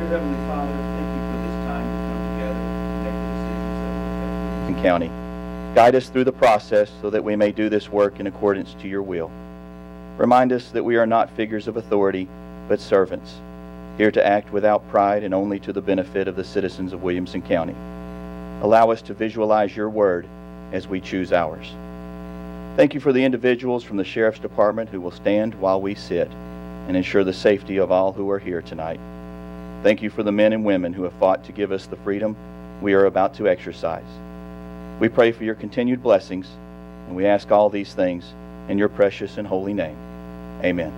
Heavenly Father, thank you for this time to come together and make the decisions that will affect Williamson County. Guide us through the process so that we may do this work in accordance to your will. Remind us that we are not figures of authority, but servants, here to act without pride and only to the benefit of the citizens of Williamson County. Allow us to visualize your word as we choose ours. Thank you for the individuals from the Sheriff's Department who will stand while we sit and ensure the safety of all who are here tonight. Thank you for the men and women who have fought to give us the freedom we are about to exercise. We pray for your continued blessings, and we ask all these things in your precious and holy name. Amen.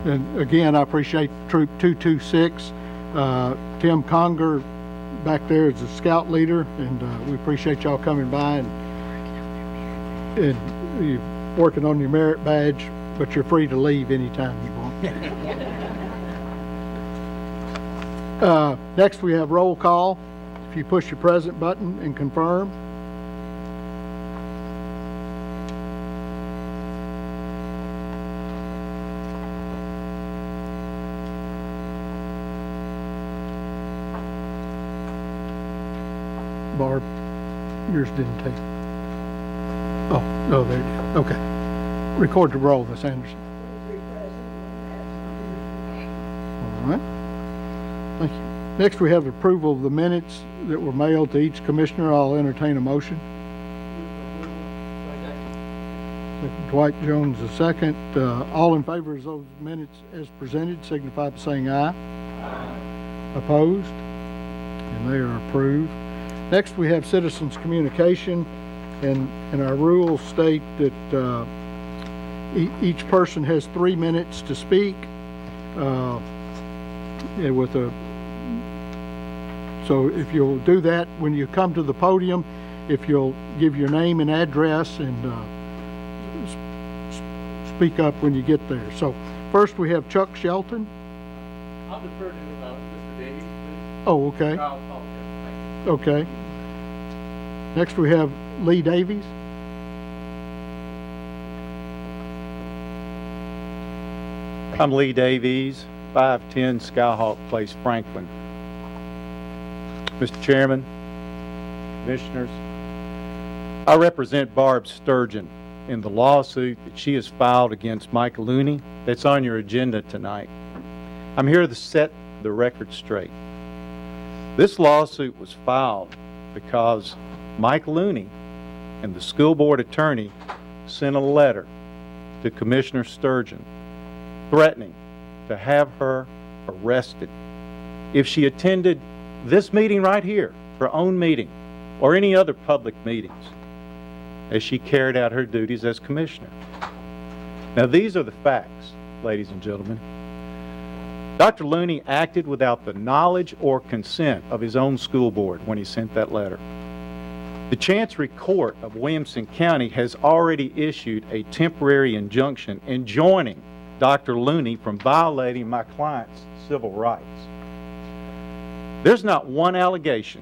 And again, I appreciate Troop 226. Tim Conger back there is the scout leader, and we appreciate y'all coming by and you're working on your merit badge, but you're free to leave anytime you want. Next, we have roll call. If you push your present button and confirm. Barb, yours didn't take. Oh, no, there you go. Okay. Record the roll, Miss Anderson. All right. Thank you. Next, we have approval of the minutes that were mailed to each commissioner. I'll entertain a motion. Dwight Jones, the second. All in favor of those minutes as presented, signify by saying aye. Aye. Opposed? And they are approved. Next, we have citizens communication, and our rules state that each person has 3 minutes to speak. So if you'll do that when you come to the podium, if you'll give your name and address and speak up when you get there. So first we have Chuck Shelton. I'll defer to Mr. Davies, please. Oh, okay. Okay. Next we have Lee Davies. I'm Lee Davies, 510 Skyhawk Place, Franklin. Mr. Chairman, Commissioners, I represent Barb Sturgeon in the lawsuit that she has filed against Mike Looney that's on your agenda tonight. I'm here to set the record straight. This lawsuit was filed because Mike Looney and the school board attorney sent a letter to Commissioner Sturgeon threatening to have her arrested if she attended this meeting right here, her own meeting, or any other public meetings, as she carried out her duties as commissioner. Now, these are the facts, ladies and gentlemen. Dr. Looney acted without the knowledge or consent of his own school board when he sent that letter. The Chancery Court of Williamson County has already issued a temporary injunction enjoining Dr. Looney from violating my client's civil rights. There's not one allegation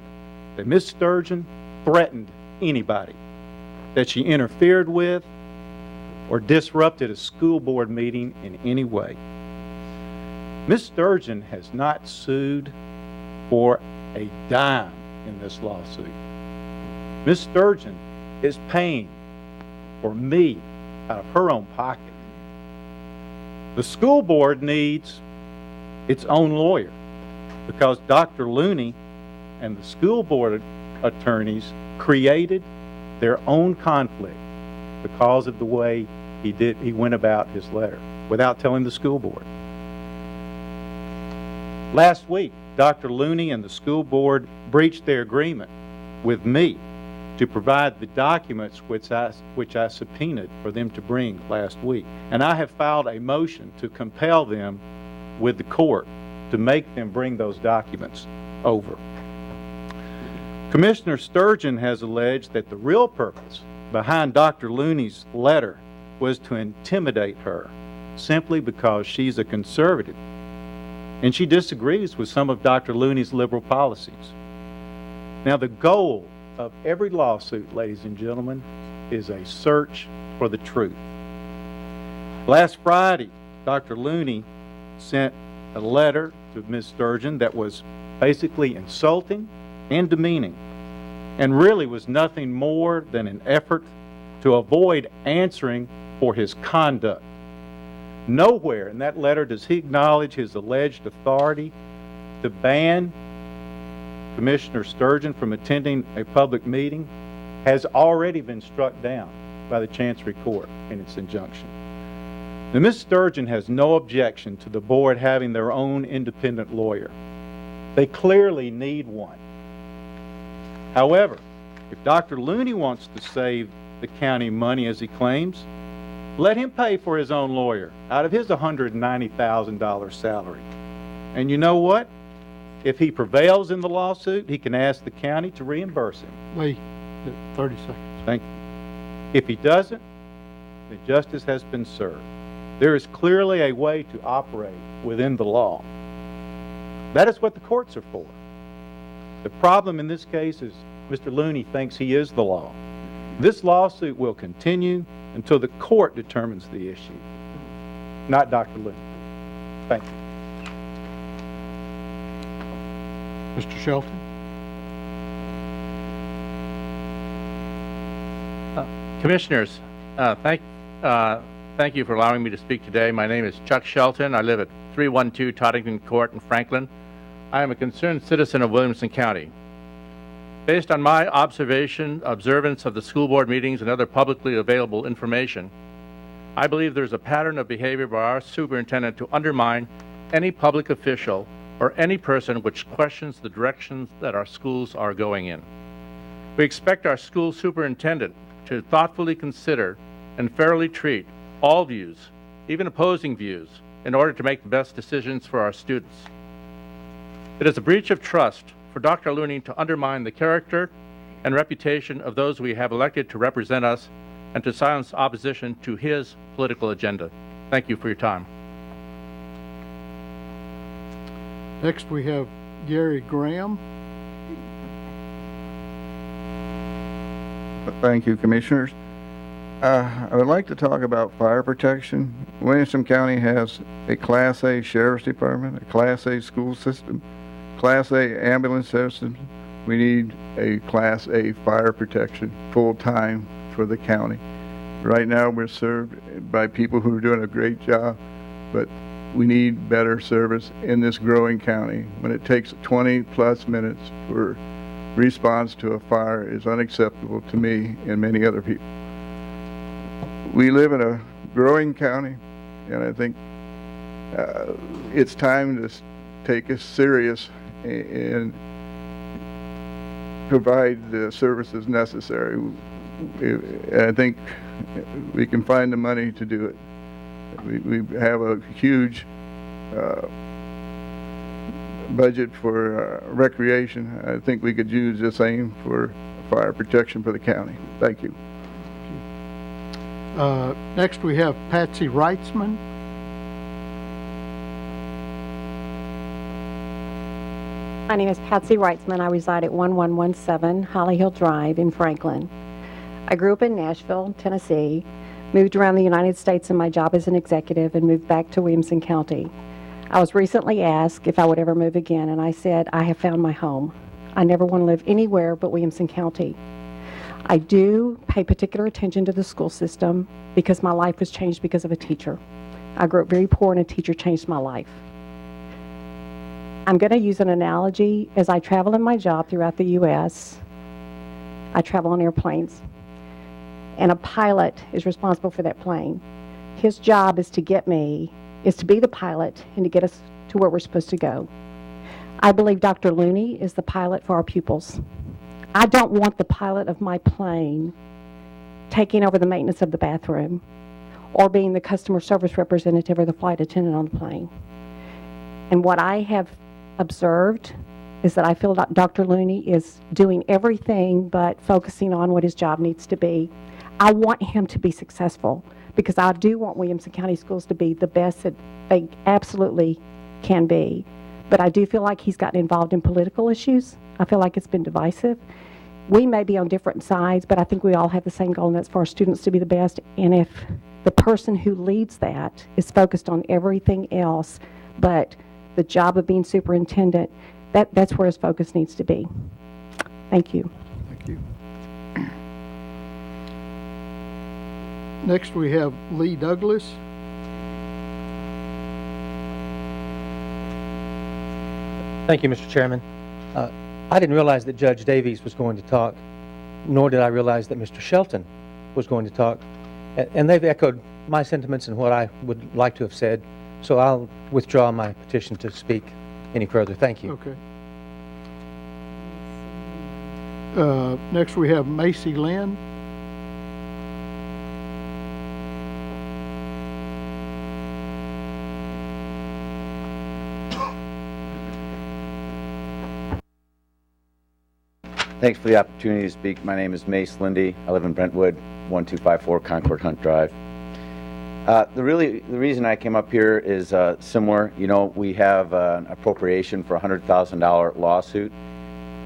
that Ms. Sturgeon threatened anybody, that she interfered with or disrupted a school board meeting in any way. Ms. Sturgeon has not sued for a dime in this lawsuit. Ms. Sturgeon is paying for me out of her own pocket. The school board needs its own lawyer because Dr. Looney and the school board attorneys created their own conflict because of the way he went about his letter without telling the school board. Last week, Dr. Looney and the school board breached their agreement with me to provide the documents which I subpoenaed for them to bring last week. And I have filed a motion to compel them with the court to make them bring those documents over. Commissioner Sturgeon has alleged that the real purpose behind Dr. Looney's letter was to intimidate her simply because she's a conservative and she disagrees with some of Dr. Looney's liberal policies. Now, the goal of every lawsuit, ladies and gentlemen, is a search for the truth. Last Friday, Dr. Looney sent a letter to Ms. Sturgeon that was basically insulting and demeaning, and really was nothing more than an effort to avoid answering for his conduct. Nowhere in that letter does he acknowledge his alleged authority to ban Commissioner Sturgeon from attending a public meeting has already been struck down by the Chancery Court in its injunction. Now, Ms. Sturgeon has no objection to the board having their own independent lawyer. They clearly need one. However, if Dr. Looney wants to save the county money as he claims, let him pay for his own lawyer out of his $190,000 salary. And you know what? If he prevails in the lawsuit, he can ask the county to reimburse him. Lee, 30 seconds. Thank you. If he doesn't, then justice has been served. There is clearly a way to operate within the law. That is what the courts are for. The problem in this case is Mr. Looney thinks he is the law. This lawsuit will continue until the court determines the issue, not Dr. Looney. Thank you. Mr. Shelton? Commissioners, thank you for allowing me to speak today. My name is Chuck Shelton. I live at 312 Tottington Court in Franklin. I am a concerned citizen of Williamson County. Based on my observance of the school board meetings and other publicly available information, I believe there's a pattern of behavior by our superintendent to undermine any public official or any person which questions the directions that our schools are going in. We expect our school superintendent to thoughtfully consider and fairly treat all views, even opposing views, in order to make the best decisions for our students. It is a breach of trust for Dr. Looney to undermine the character and reputation of those we have elected to represent us and to silence opposition to his political agenda. Thank you for your time. Next, we have Gary Graham. Thank you, Commissioners. I would like to talk about fire protection. Williamson County has a Class A Sheriff's Department, a Class A school system, Class A ambulance system. We need a Class A fire protection full-time for the county. Right now, we're served by people who are doing a great job, but we need better service in this growing county. When it takes 20-plus minutes for response to a fire is unacceptable to me and many other people. We live in a growing county, and I think it's time to take us serious and provide the services necessary. I think we can find the money to do it. We have a huge budget for recreation. I think we could use the same for fire protection for the county. Thank you. Next, we have Patsy Reitzman. My name is Patsy Reitzman. I reside at 1117 Holly Hill Drive in Franklin. I grew up in Nashville, Tennessee, moved around the United States in my job as an executive, and moved back to Williamson County. I was recently asked if I would ever move again, and I said, I have found my home. I never want to live anywhere but Williamson County. I do pay particular attention to the school system because my life was changed because of a teacher. I grew up very poor, and a teacher changed my life. I'm going to use an analogy. As I travel in my job throughout the U.S., I travel on airplanes, and a pilot is responsible for that plane. His job is to be the pilot and to get us to where we're supposed to go. I believe Dr. Looney is the pilot for our pupils. I don't want the pilot of my plane taking over the maintenance of the bathroom or being the customer service representative or the flight attendant on the plane. And what I have observed is that I feel that Dr. Looney is doing everything but focusing on what his job needs to be. I want him to be successful because I do want Williamson County Schools to be the best that they absolutely can be. But I do feel like he's gotten involved in political issues. I feel like it's been divisive. We may be on different sides, but I think we all have the same goal, and that's for our students to be the best. And if the person who leads that is focused on everything else but the job of being superintendent, that's where his focus needs to be. Thank you. Thank you. Next, we have Lee Douglas. Thank you, Mr. Chairman. I didn't realize that Judge Davies was going to talk, nor did I realize that Mr. Shelton was going to talk. And they've echoed my sentiments and what I would like to have said, so I'll withdraw my petition to speak any further. Thank you. Okay. Next, we have Macy Lynn. Thanks for the opportunity to speak. My name is Mace Lindy. I live in Brentwood, 1254 Concord Hunt Drive. The reason I came up here is similar. You know, we have an appropriation for a $100,000 lawsuit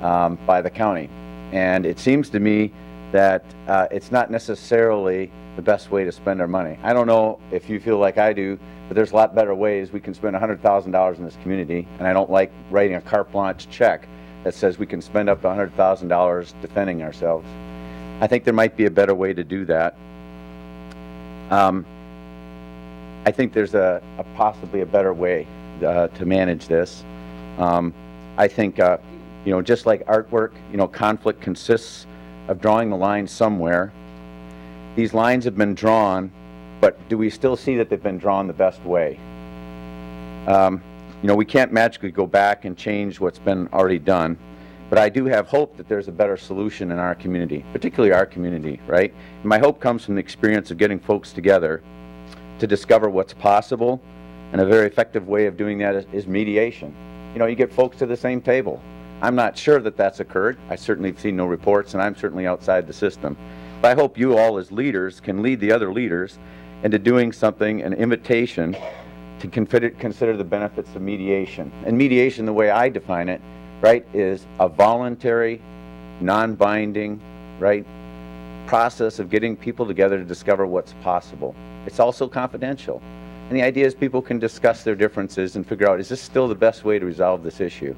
by the county. And it seems to me that it's not necessarily the best way to spend our money. I don't know if you feel like I do, but there's a lot better ways we can spend $100,000 in this community. And I don't like writing a carte blanche check that says we can spend up to $100,000 defending ourselves. I think there might be a better way to do that. I think there's possibly a better way to manage this. I think, you know, just like artwork, you know, conflict consists of drawing the line somewhere. These lines have been drawn, but do we still see that they've been drawn the best way? You know, we can't magically go back and change what's been already done, but I do have hope that there's a better solution in our community, particularly our community, right? And my hope comes from the experience of getting folks together to discover what's possible, and a very effective way of doing that is mediation. You know, you get folks to the same table. I'm not sure that that's occurred. I certainly have seen no reports, and I'm certainly outside the system. But I hope you all as leaders can lead the other leaders into doing something, an invitation to consider the benefits of mediation. And mediation, the way I define it, right, is a voluntary, non-binding, right, process of getting people together to discover what's possible. It's also confidential. And the idea is people can discuss their differences and figure out, is this still the best way to resolve this issue?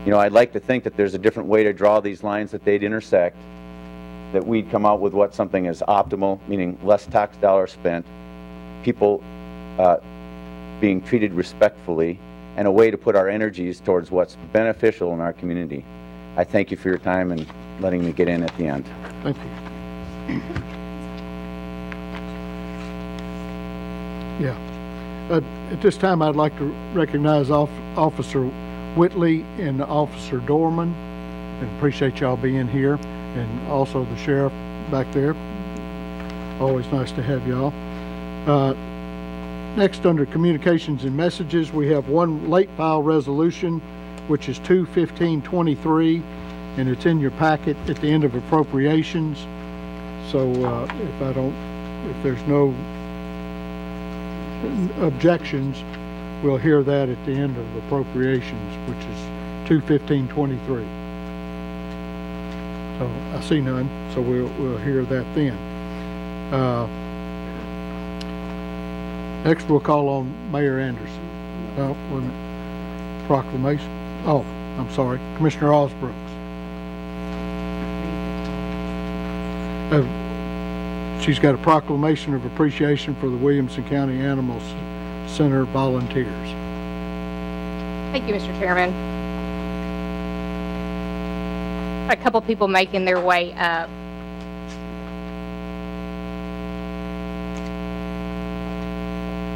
You know, I'd like to think that there's a different way to draw these lines, that they'd intersect, that we'd come out with what something is optimal, meaning less tax dollars spent, people being treated respectfully, and a way to put our energies towards what's beneficial in our community. I thank you for your time and letting me get in at the end. Thank you. Yeah. At this time, I'd like to recognize Officer Whitley and Officer Dorman, and appreciate y'all being here, and also the sheriff back there. Always nice to have y'all. Next, under communications and messages, we have one late file resolution, which is 2/15/23, and it's in your packet at the end of appropriations. So if there's no objections, we'll hear that at the end of appropriations, which is 2/15/23. So I see none, so we'll hear that then. Next, we'll call on Mayor Anderson. Wait a minute. Proclamation. Oh, I'm sorry. Commissioner Osbrooks. she's got a proclamation of appreciation for the Williamson County Animal Center volunteers. Thank you, Mr. Chairman. A couple people making their way up.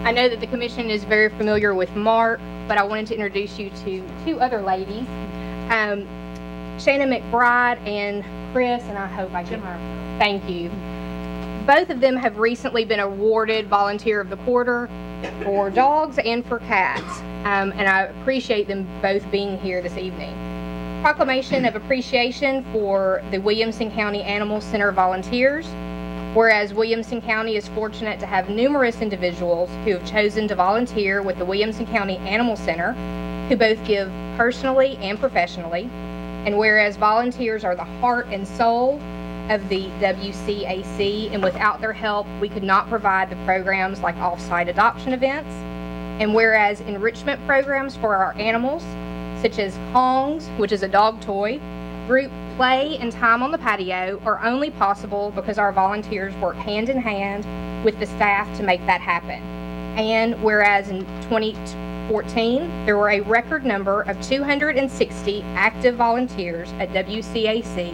I know that the commission is very familiar with Mark, but I wanted to introduce you to two other ladies, Shannon McBride and Chris, and I hope I can. Thank you. Both of them have recently been awarded Volunteer of the Quarter for dogs and for cats, and I appreciate them both being here this evening. Proclamation of appreciation for the Williamson County Animal Center volunteers. Whereas Williamson County is fortunate to have numerous individuals who have chosen to volunteer with the Williamson County Animal Center, who both give personally and professionally, and whereas volunteers are the heart and soul of the WCAC, and without their help, we could not provide the programs like off-site adoption events, and whereas enrichment programs for our animals, such as Kongs, which is a dog toy, group play and time on the patio, are only possible because our volunteers work hand in hand with the staff to make that happen. And whereas in 2014, there were a record number of 260 active volunteers at WCAC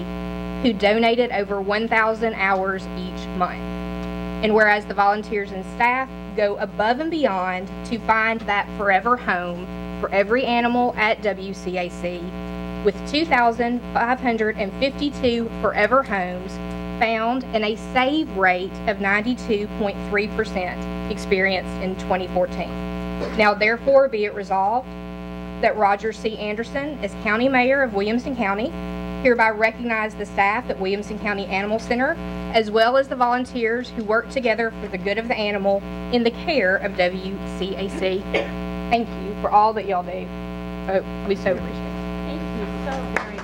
who donated over 1,000 hours each month. And whereas the volunteers and staff go above and beyond to find that forever home for every animal at WCAC, with 2,552 forever homes found and a save rate of 92.3% experienced in 2014. Now, therefore, be it resolved that Roger C. Anderson, as County Mayor of Williamson County, hereby recognize the staff at Williamson County Animal Center, as well as the volunteers who work together for the good of the animal in the care of WCAC. Thank you for all that y'all do. We so appreciate it. So very much.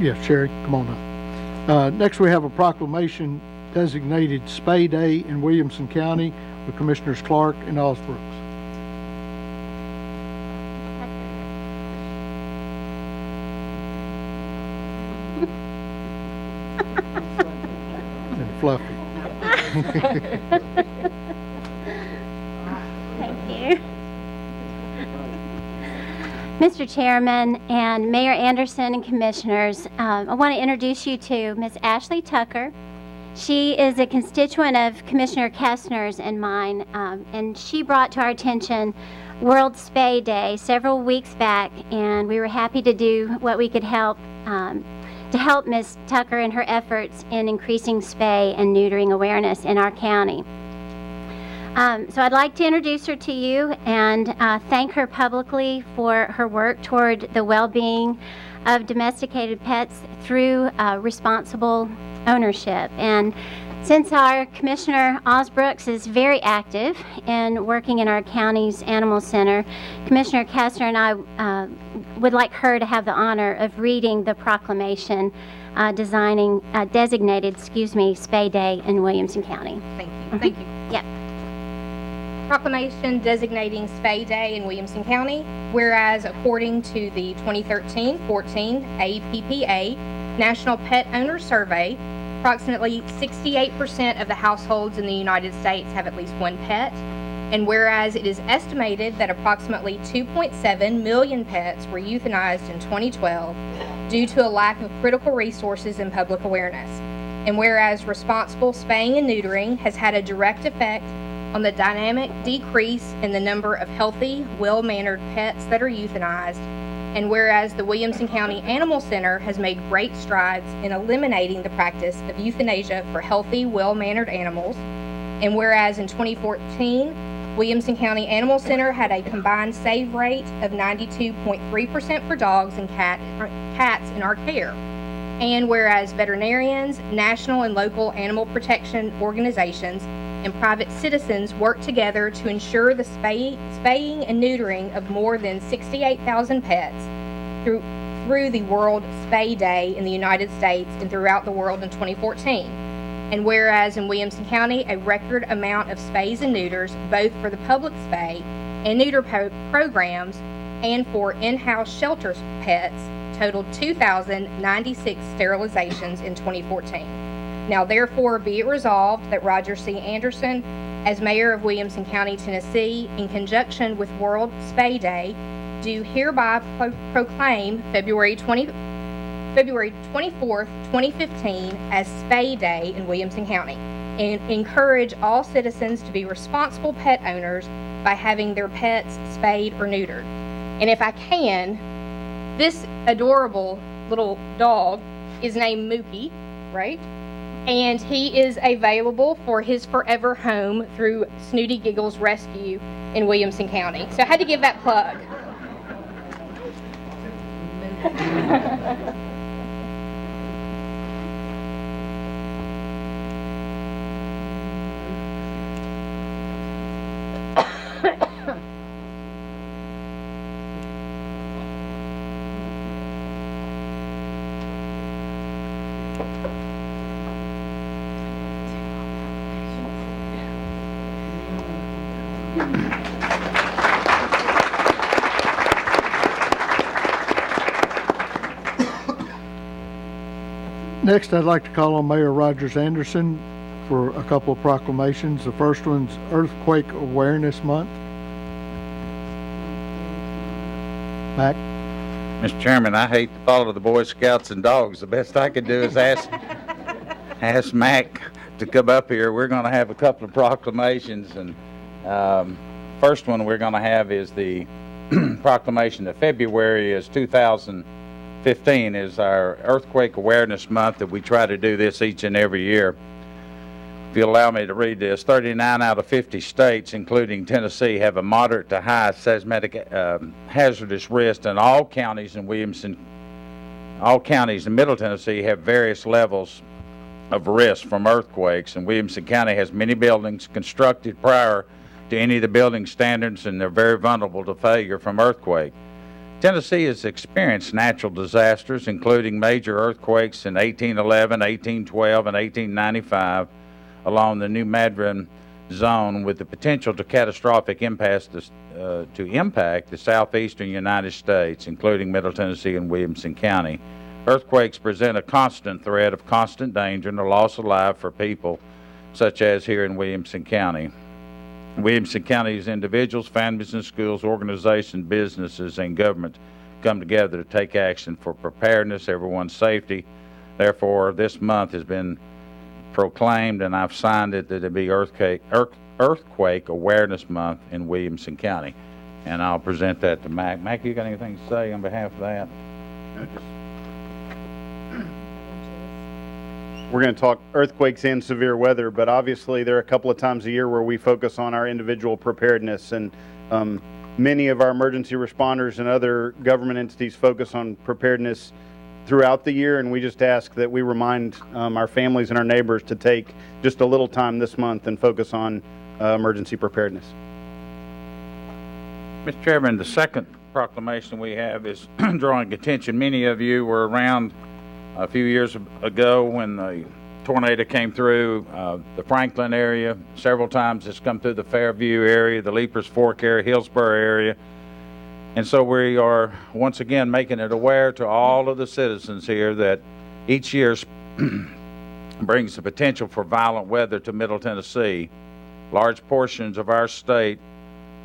Yeah, Sherry, come on up. Next, we have a proclamation designated Spay Day in Williamson County with Commissioners Clark and Osbrooks. And Fluffy. Thank you. Mr. Chairman and Mayor Anderson and Commissioners, I want to introduce you to Ms. Ashley Tucker. She is a constituent of Commissioner Kestner's and mine, and she brought to our attention World Spay Day several weeks back, and we were happy to do what we could help to help Ms. Tucker in her efforts in increasing spay and neutering awareness in our county. So I'd like to introduce her to you and thank her publicly for her work toward the well-being of domesticated pets through responsible ownership. And since our Commissioner Osbrooks is very active in working in our county's animal center, Commissioner Kestner and I would like her to have the honor of reading the proclamation designated Spay Day in Williamson County. Thank you. Thank you. Yep. Proclamation designating Spay Day in Williamson County, whereas according to the 2013-14 APPA National Pet Owner Survey, approximately 68% of the households in the United States have at least one pet, and whereas it is estimated that approximately 2.7 million pets were euthanized in 2012 due to a lack of critical resources and public awareness, and whereas responsible spaying and neutering has had a direct effect on the dynamic decrease in the number of healthy, well-mannered pets that are euthanized, and whereas the Williamson County Animal Center has made great strides in eliminating the practice of euthanasia for healthy, well-mannered animals, and whereas in 2014, Williamson County Animal Center had a combined save rate of 92.3% for dogs and cats in our care, and whereas veterinarians, national and local animal protection organizations and private citizens work together to ensure the spaying and neutering of more than 68,000 pets through the World Spay Day in the United States and throughout the world in 2014. And whereas in Williamson County, a record amount of spays and neuters, both for the public spay and neuter programs and for in-house shelter pets, totaled 2,096 sterilizations in 2014. Now therefore be it resolved that Roger C. Anderson, as Mayor of Williamson County, Tennessee, in conjunction with World Spay Day, do hereby proclaim February 24th, 2015 as Spay Day in Williamson County, and encourage all citizens to be responsible pet owners by having their pets spayed or neutered. And if I can, this adorable little dog is named Mookie, right? And he is available for his forever home through Snooty Giggles Rescue in Williamson County. So I had to give that plug. Next, I'd like to call on Mayor Rogers Anderson for a couple of proclamations. The first one's Earthquake Awareness Month. Mac? Mr. Chairman, I hate to follow the Boy Scouts and dogs. The best I could do is ask Mac to come up here. We're going to have a couple of proclamations, and first one we're going to have is the proclamation that February is 2015 is our Earthquake Awareness Month, that we try to do this each and every year. If you'll allow me to read this, 39 out of 50 states, including Tennessee, have a moderate to high seismic hazardous risk, and all counties in Middle Tennessee have various levels of risk from earthquakes, and Williamson County has many buildings constructed prior to any of the building standards, and they're very vulnerable to failure from earthquake. Tennessee has experienced natural disasters, including major earthquakes in 1811, 1812, and 1895 along the New Madron zone, with the potential to catastrophic impact the southeastern United States, including Middle Tennessee and Williamson County. Earthquakes present a constant threat of constant danger and the loss of life for people, such as here in Williamson County. Williamson County's individuals, families, and schools, organizations, businesses, and government come together to take action for preparedness, everyone's safety. Therefore, this month has been proclaimed, and I've signed it, that it'll be Earthquake Awareness Month in Williamson County. And I'll present that to Mac. Mac, you got anything to say on behalf of that? We're going to talk earthquakes and severe weather, but obviously there are a couple of times a year where we focus on our individual preparedness, and many of our emergency responders and other government entities focus on preparedness throughout the year, and we just ask that we remind our families and our neighbors to take just a little time this month and focus on emergency preparedness. Mr. Chairman, the second proclamation we have is drawing attention. Many of you were around a few years ago when the tornado came through the Franklin area. Several times it's come through the Fairview area, the Leapers Fork area, Hillsborough area. And so we are once again making it aware to all of the citizens here that each year brings the potential for violent weather to Middle Tennessee. Large portions of our state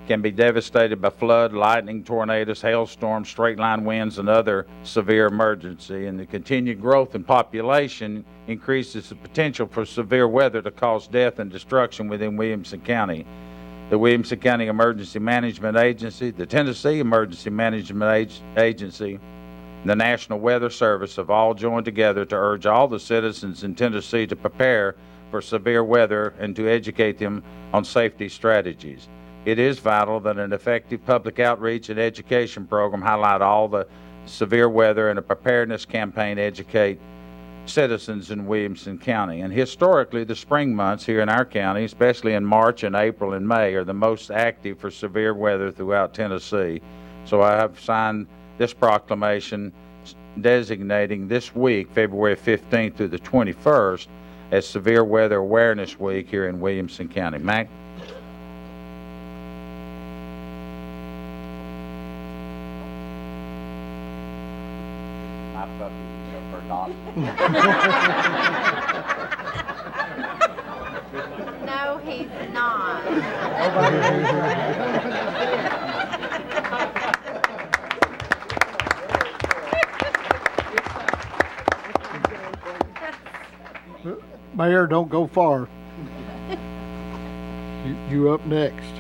can be devastated by flood, lightning, tornadoes, hailstorms, straight-line winds, and other severe emergency. And the continued growth in population increases the potential for severe weather to cause death and destruction within Williamson County. The Williamson County Emergency Management Agency, the Tennessee Emergency Management Agency, and the National Weather Service have all joined together to urge all the citizens in Tennessee to prepare for severe weather and to educate them on safety strategies. It is vital that an effective public outreach and education program highlight all the severe weather, and a preparedness campaign educate citizens in Williamson County. And historically, the spring months here in our county, especially in March and April and May, are the most active for severe weather throughout Tennessee. So I have signed this proclamation designating this week, February 15th through the 21st, as Severe Weather Awareness Week here in Williamson County. Mac? No, he's not. Mayor, don't go far. You up next.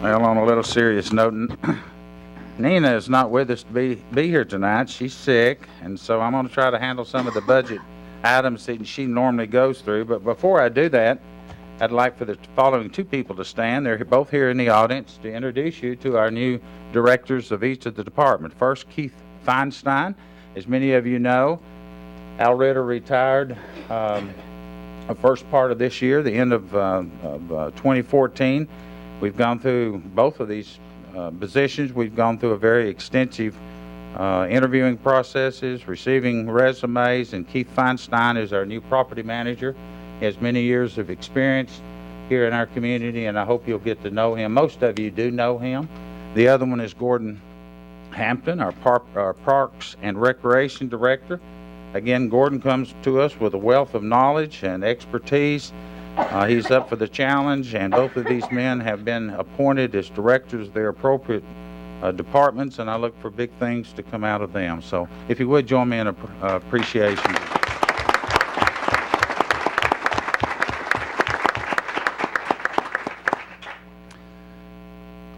Well, on a little serious note, Nina is not with us to be here tonight. She's sick, and so I'm going to try to handle some of the budget items that she normally goes through. But before I do that, I'd like for the following two people to stand. They're both here in the audience to introduce you to our new directors of each of the departments. First, Keith Feinstein. As many of you know, Al Ritter retired the first part of this year, the end of 2014. We've gone through both of these positions. We've gone through a very extensive interviewing processes, receiving resumes, and Keith Feinstein is our new property manager. He has many years of experience here in our community, and I hope you'll get to know him. Most of you do know him. The other one is Gordon Hampton, our Parks and Recreation Director. Again, Gordon comes to us with a wealth of knowledge and expertise. He's up for the challenge, and both of these men have been appointed as directors of their appropriate departments, and I look for big things to come out of them. So if you would join me in appreciation.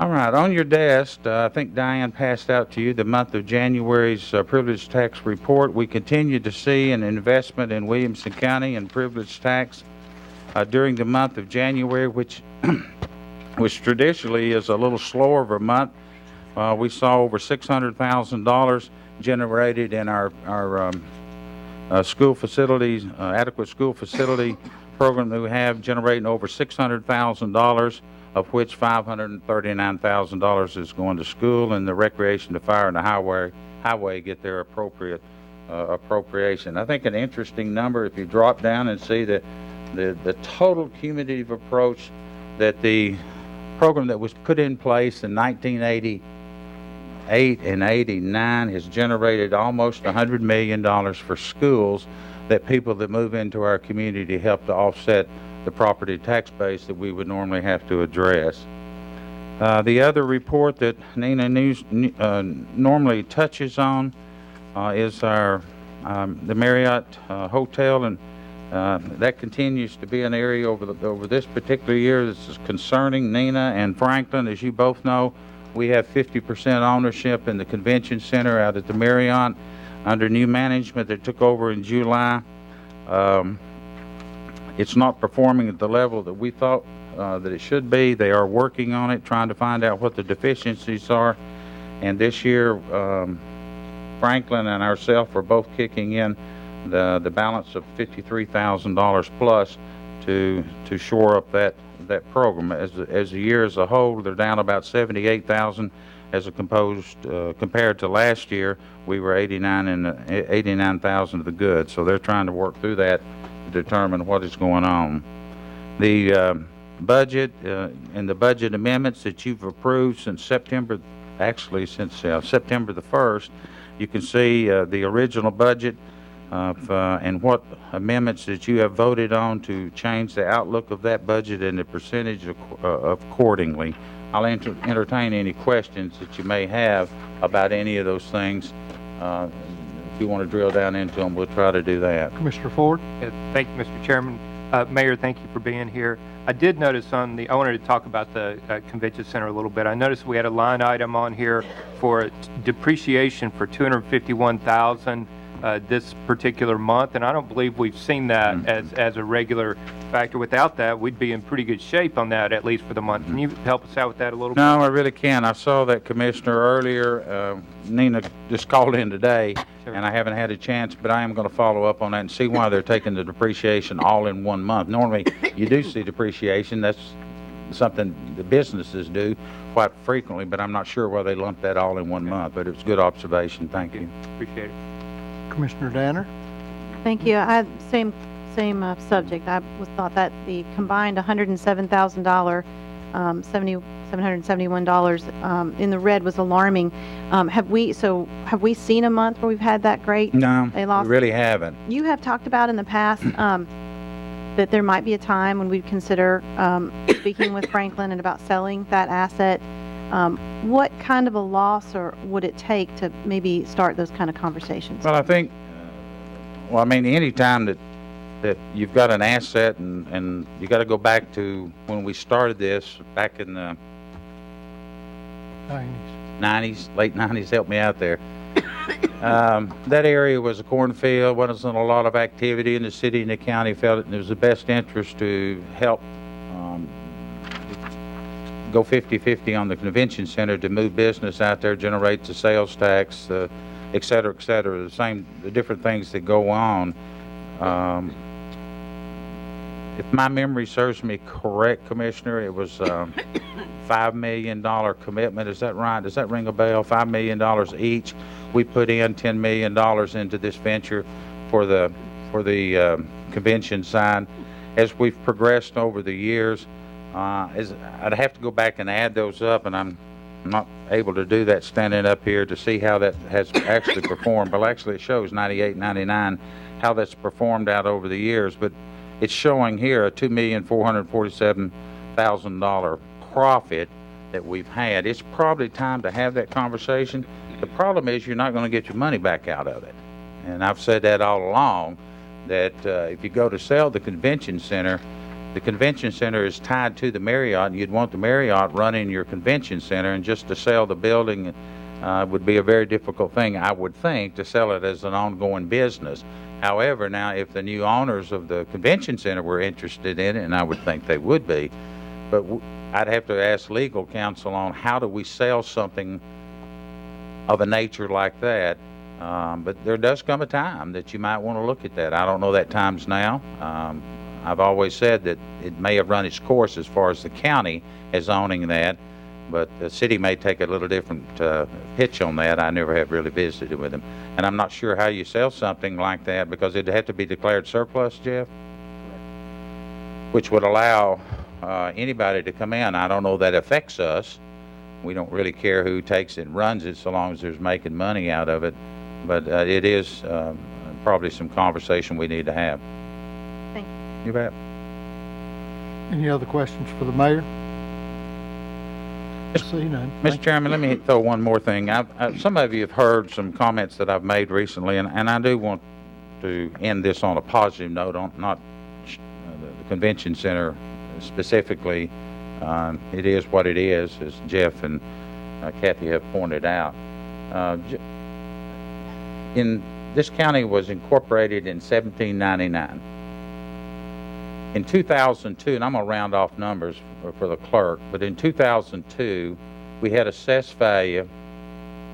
All right, on your desk, I think Diane passed out to you the month of January's privilege tax report. We continue to see an investment in Williamson County in privilege tax during the month of January, which traditionally is a little slower of a month. We saw over $600,000 generated in our school facilities, adequate school facility program that we have, generating over $600,000, of which $539,000 is going to school, and the recreation, the fire, and the highway get their appropriate appropriation. I think an interesting number, if you drop down and see the total cumulative approach that the program that was put in place in 1988 and 89 has generated almost $100 million for schools, that people that move into our community help to offset the property tax base that we would normally have to address. The other report that Nina normally touches on is the Marriott Hotel, and that continues to be an area over this particular year that's concerning Nina and Franklin. As you both know, we have 50% ownership in the convention center out at the Marriott under new management that took over in July. It's not performing at the level that we thought that it should be. They are working on it, trying to find out what the deficiencies are. And this year, Franklin and ourselves are both kicking in the balance of $53,000 plus to shore up that program. As a year as a whole, they're down about $78,000 compared to last year. We were $89,000 of the good. So they're trying to work through that to determine what is going on. The budget and the budget amendments that you've approved since September the 1st, you can see the original budget and what amendments that you have voted on to change the outlook of that budget and the percentage accordingly. I'll entertain any questions that you may have about any of those things. If you want to drill down into them, we'll try to do that. Commissioner Ford? Thank you, Mr. Chairman. Mayor, thank you for being here. I did notice I wanted to talk about the convention center a little bit. I noticed we had a line item on here for depreciation for $251,000. this particular month, and I don't believe we've seen that as a regular factor. Without that, we'd be in pretty good shape on that, at least for the month. Can you help us out with that a little bit? No, I really can. I saw that, Commissioner, earlier. Nina just called in today, and I haven't had a chance, but I am going to follow up on that and see why they're taking the depreciation all in one month. Normally, you do see depreciation. That's something the businesses do quite frequently, but I'm not sure why they lump that all in one month. But it's a good observation. Thank you. Appreciate it. Commissioner Danner? Thank you. I same subject. I thought that the combined $107,000, $771 in the red was alarming. Have we seen a month where we've had that great? No, they lost? we really haven't. You have talked about in the past that there might be a time when we'd consider speaking with Franklin and about selling that asset. What kind of a loss or would it take to maybe start those kind of conversations? Well, I think, well, I mean, any time that you've got an asset and you got to go back to when we started this back in the 90s, late 90s, help me out there. That area was a cornfield, wasn't a lot of activity, and the city and the county felt it was the best interest to help go 50-50 on the convention center to move business out there, generate the sales tax, et cetera, the different things that go on. If my memory serves me correct, Commissioner, it was $5 million commitment. Is that right? Does that ring a bell? $5 million each. We put in $10 million into this venture for the convention side. As we've progressed over the years, I'd have to go back and add those up, and I'm not able to do that standing up here to see how that has actually performed. But actually, it shows 98, 99, how that's performed out over the years. But it's showing here a $2,447,000 profit that we've had. It's probably time to have that conversation. The problem is you're not going to get your money back out of it. And I've said that all along, that if you go to sell the convention center is tied to the Marriott, and you'd want the Marriott running your convention center, and just to sell the building would be a very difficult thing, I would think, to sell it as an ongoing business. However, now, if the new owners of the convention center were interested in it, and I would think they would be, but I'd have to ask legal counsel on how do we sell something of a nature like that. But there does come a time that you might want to look at that. I don't know that time's now. I've always said that it may have run its course as far as the county as owning that, but the city may take a little different pitch on that. I never have really visited with them. And I'm not sure how you sell something like that, because it'd have to be declared surplus, Jeff, which would allow anybody to come in. I don't know that affects us. We don't really care who takes it and runs it so long as there's making money out of it. But it is probably some conversation we need to have. Thank you. You bet. Any other questions for the mayor? See none. Mr. Chairman, let me throw one more thing. Some of you have heard some comments that I've made recently, and I do want to end this on a positive note, on not the convention center specifically. It is what it is, as Jeff and Kathy have pointed out. This county was incorporated in 1799. In 2002, and I'm going to round off numbers for the clerk, but in 2002, we had assessed value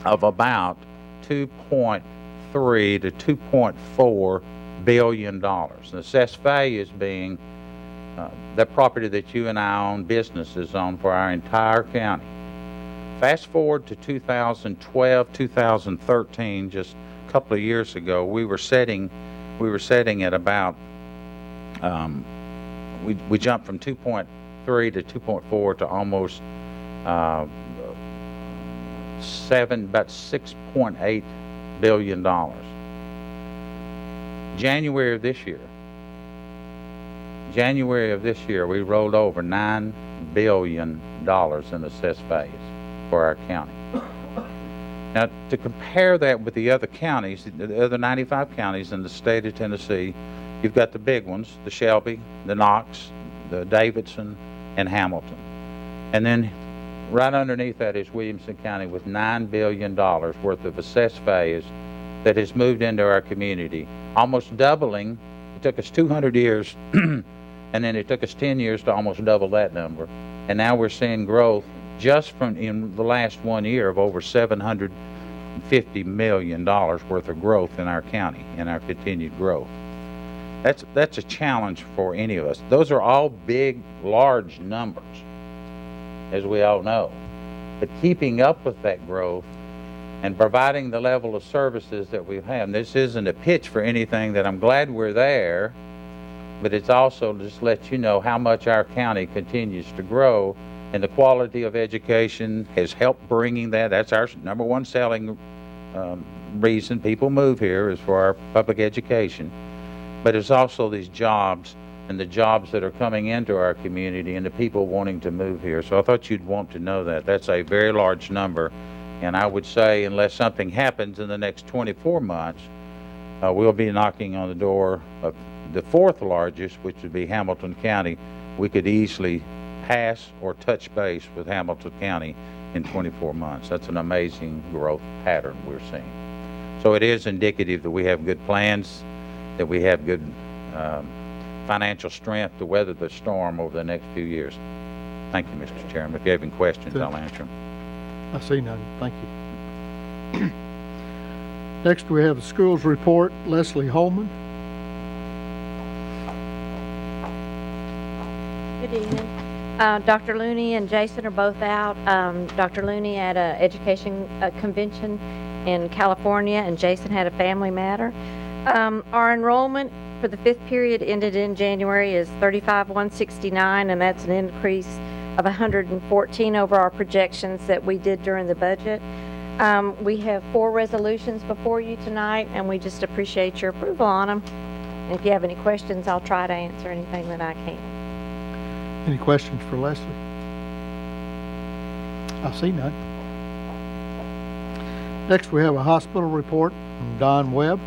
of about $2.3 to $2.4 billion. The assessed values being that property that you and I own, businesses own, for our entire county. Fast forward to 2012, 2013, just a couple of years ago, we were setting at about we jumped from 2.3 to 2.4 to almost about $6.8 billion. January of this year, we rolled over $9 billion in assessed values for our county. Now, to compare that with the other counties, the other 95 counties in the state of Tennessee, you've got the big ones, the Shelby, the Knox, the Davidson, and Hamilton. And then right underneath that is Williamson County with $9 billion worth of assessed values that has moved into our community, almost doubling. It took us 200 years, and then it took us 10 years to almost double that number. And now we're seeing growth just from in the last 1 year of over $750 million worth of growth in our county, in our continued growth. That's a challenge for any of us. Those are all big, large numbers, as we all know. But keeping up with that growth and providing the level of services that we have, and this isn't a pitch for anything, that I'm glad we're there, but it's also to just let you know how much our county continues to grow, and the quality of education has helped bringing that. That's our number one selling reason people move here, is for our public education. But it's also these jobs, and the jobs that are coming into our community, and the people wanting to move here. So I thought you'd want to know that. That's a very large number. And I would say, unless something happens in the next 24 months, we'll be knocking on the door of the fourth largest, which would be Hamilton County. We could easily pass or touch base with Hamilton County in 24 months. That's an amazing growth pattern we're seeing. So it is indicative that we have good plans, that we have good financial strength to weather the storm over the next few years. Thank you, Mr. Chairman. If you have any questions, I'll answer them. I see none. Thank you. Next, we have the schools report. Leslie Holman. Good evening. Dr. Looney and Jason are both out. Dr. Looney at an education convention in California, and Jason had a family matter. Our enrollment for the fifth period ended in January is 35,169, and that's an increase of 114 over our projections that we did during the budget. We have 4 resolutions before you tonight, and we just appreciate your approval on them. And if you have any questions, I'll try to answer anything that I can. Any questions for Leslie? I see none. Next, we have a hospital report from Don Webb.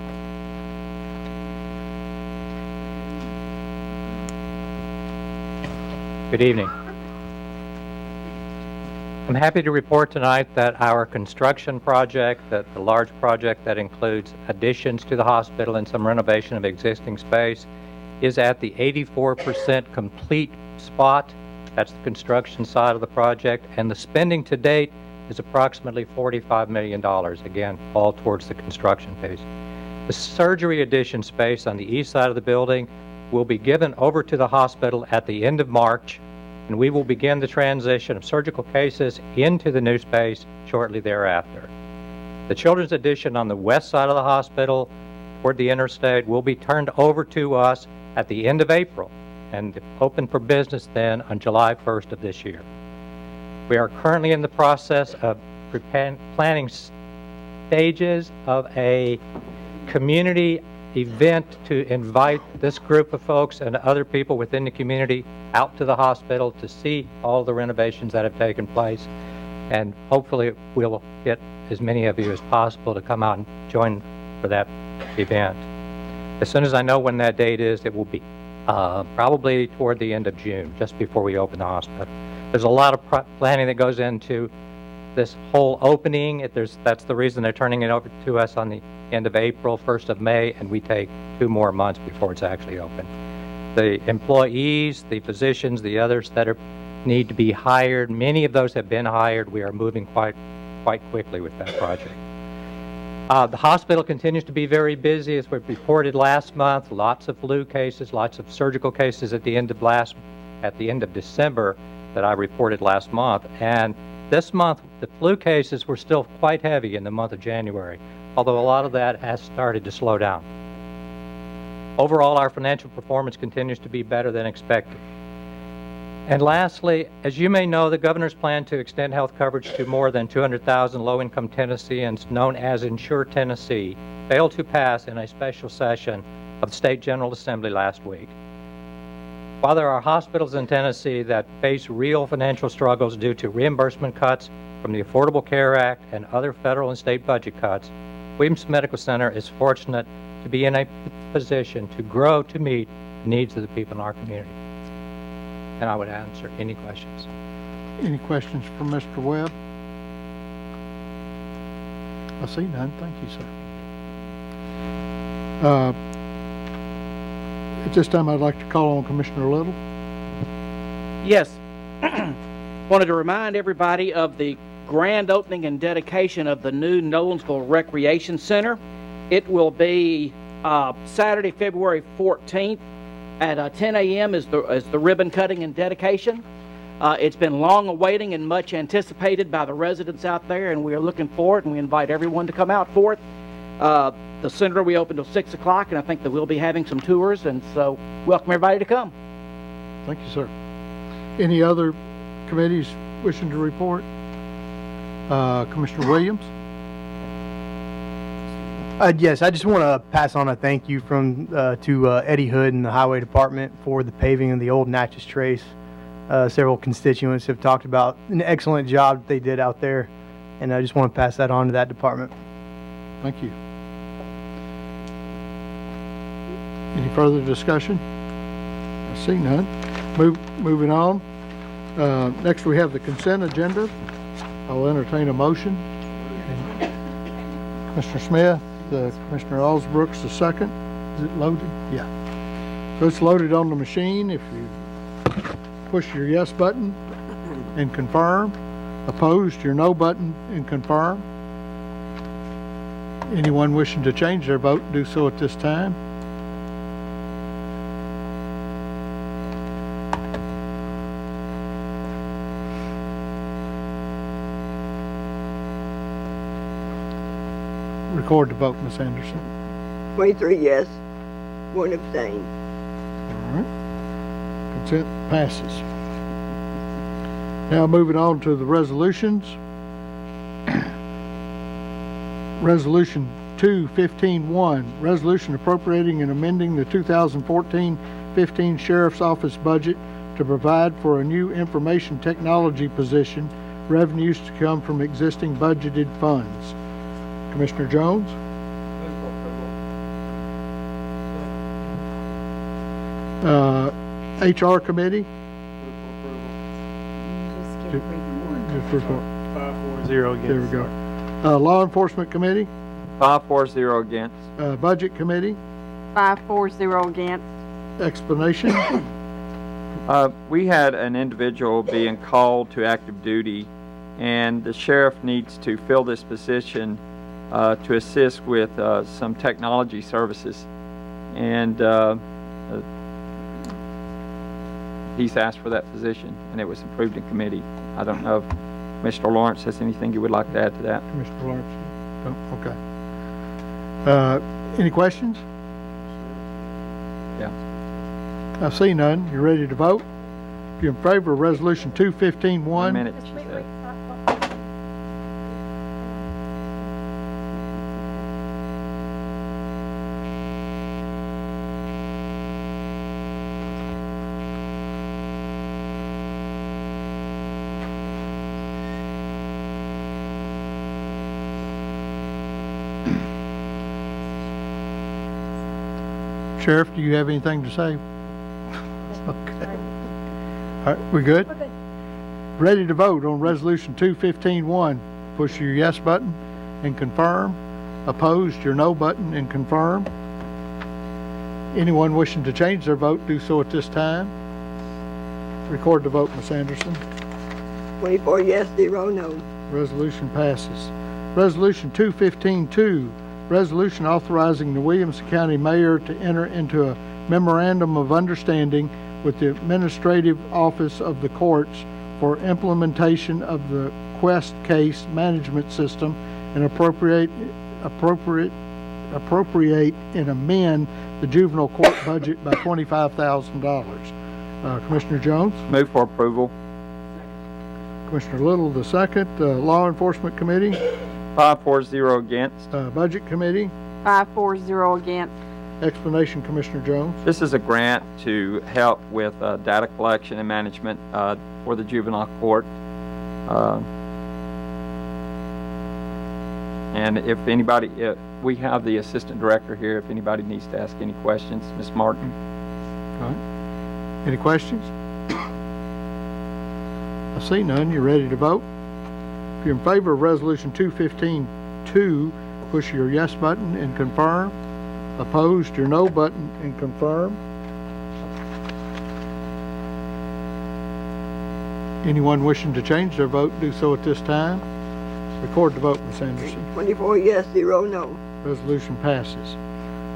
Good evening. I'm happy to report tonight that our construction project, that the large project that includes additions to the hospital and some renovation of existing space, is at the 84% complete spot. That's the construction side of the project, and the spending to date is approximately $45 million, again, all towards the construction phase. The surgery addition space on the east side of the building will be given over to the hospital at the end of March, and we will begin the transition of surgical cases into the new space shortly thereafter. The children's addition on the west side of the hospital toward the interstate will be turned over to us at the end of April and open for business then on July 1st of this year. We are currently in the process of planning stages of a community event to invite this group of folks and other people within the community out to the hospital to see all the renovations that have taken place. And hopefully we'll get as many of you as possible to come out and join for that event. As soon as I know when that date is, it will be probably toward the end of June, just before we open the hospital. There's a lot of planning that goes into this whole opening. That's the reason they're turning it over to us on the end of April, 1st of May, and we take 2 more months before it's actually open. The employees, the physicians, the others that need to be hired, many of those have been hired. We are moving quite quickly with that project. The hospital continues to be very busy, as we reported last month. Lots of flu cases, lots of surgical cases at the end of December that I reported last month. And this month, the flu cases were still quite heavy in the month of January, although a lot of that has started to slow down. Overall, our financial performance continues to be better than expected. And lastly, as you may know, the governor's plan to extend health coverage to more than 200,000 low-income Tennesseans, known as Insure Tennessee, failed to pass in a special session of the State General Assembly last week. While there are hospitals in Tennessee that face real financial struggles due to reimbursement cuts from the Affordable Care Act and other federal and state budget cuts, Williamson Medical Center is fortunate to be in a position to grow to meet the needs of the people in our community. And I would answer any questions. Any questions for Mr. Webb? I see none. Thank you, sir. At this time, I'd like to call on Commissioner Little. Yes. Wanted to remind everybody of the grand opening and dedication of the new Nolensville Recreation Center. It will be Saturday, February 14th at 10 a.m. is the ribbon cutting and dedication. It's been long awaiting and much anticipated by the residents out there, and we are looking forward, and we invite everyone to come out for it. The center will be open till 6 o'clock, and I think that we'll be having some tours, and so welcome everybody to come. Thank you, sir. Any other committees wishing to report? Commissioner Williams? Yes, I just want to pass on a thank you to Eddie Hood and the Highway Department for the paving of the old Natchez Trace. Several constituents have talked about an excellent job that they did out there, and I just want to pass that on to that department. Thank you. Any further discussion? I see none. Moving on. Next, we have the consent agenda. I'll entertain a motion. Commissioner Smith, Commissioner Alsbrooks, the second. Is it loaded? Yeah. So it's loaded on the machine. If you push your yes button and confirm, opposed, your no button and confirm. Anyone wishing to change their vote, do so at this time. Record the vote, Ms. Anderson. 23 yes, 1 abstain. All right. Consent passes. Now moving on to the resolutions. Resolution 2-15-1, resolution appropriating and amending the 2014-15 Sheriff's Office budget to provide for a new information technology position, revenues to come from existing budgeted funds. Commissioner Jones? HR Committee? Just report. 5-4-0 against. There we go. Law Enforcement Committee? 5-4-0 against. Budget Committee? 5-4-0 against. Explanation? We had an individual being called to active duty, and the sheriff needs to fill this position to assist with some technology services. And he's asked for that position, and it was approved in committee. I don't know if Mr. Lawrence has anything you would like to add to that. Mr. Lawrence? Oh, okay. Any questions? Yeah. I see none. You ready to vote? If you're in favor of Resolution 2-15-1. 1 minute, she said. Sheriff, do you have anything to say? Okay. All right, we good? Ready to vote on Resolution 2-15-1. Push your yes button and confirm. Opposed, your no button and confirm. Anyone wishing to change their vote, do so at this time. Record the vote, Ms. Anderson. 24 yes, 0 no. Resolution passes. Resolution 2-15-2, resolution authorizing the Williamson County Mayor to enter into a memorandum of understanding with the Administrative Office of the Courts for implementation of the Quest Case Management System and appropriate and amend the juvenile court budget by $25,000. Commissioner Jones? Move for approval. Commissioner Little, the second. Law Enforcement Committee? 5-4-0 against. Budget Committee? 5-4-0 against. Explanation, Commissioner Jones. This is a grant to help with data collection and management for the juvenile court. And if anybody, we have the assistant director here, if anybody needs to ask any questions, Ms. Martin. All right. Any questions? I see none. You ready to vote? If you're in favor of Resolution 2-15-2, push your yes button and confirm. Opposed, your no button, and confirm. Anyone wishing to change their vote, do so at this time. Record the vote, Ms. Anderson. 24 yes, 0 no. Resolution passes.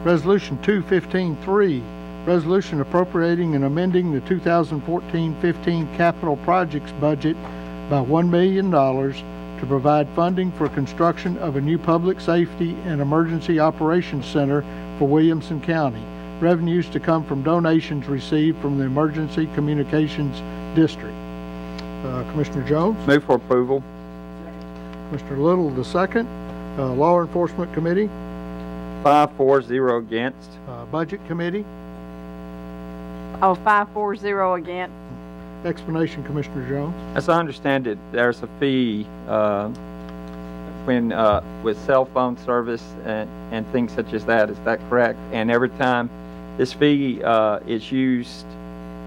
Resolution 215-3, resolution appropriating and amending the 2014-15 capital projects budget by $1 million to provide funding for construction of a new public safety and emergency operations center for Williamson County. Revenues to come from donations received from the Emergency Communications District. Commissioner Jones? Move for approval. Mr. Little, the second. Law Enforcement Committee. 5-4-0 against. Budget Committee. Oh, 5-4-0 against. Explanation, Commissioner Jones. As I understand it, there's a fee when with cell phone service and things such as that. Is that correct? And every time this fee is used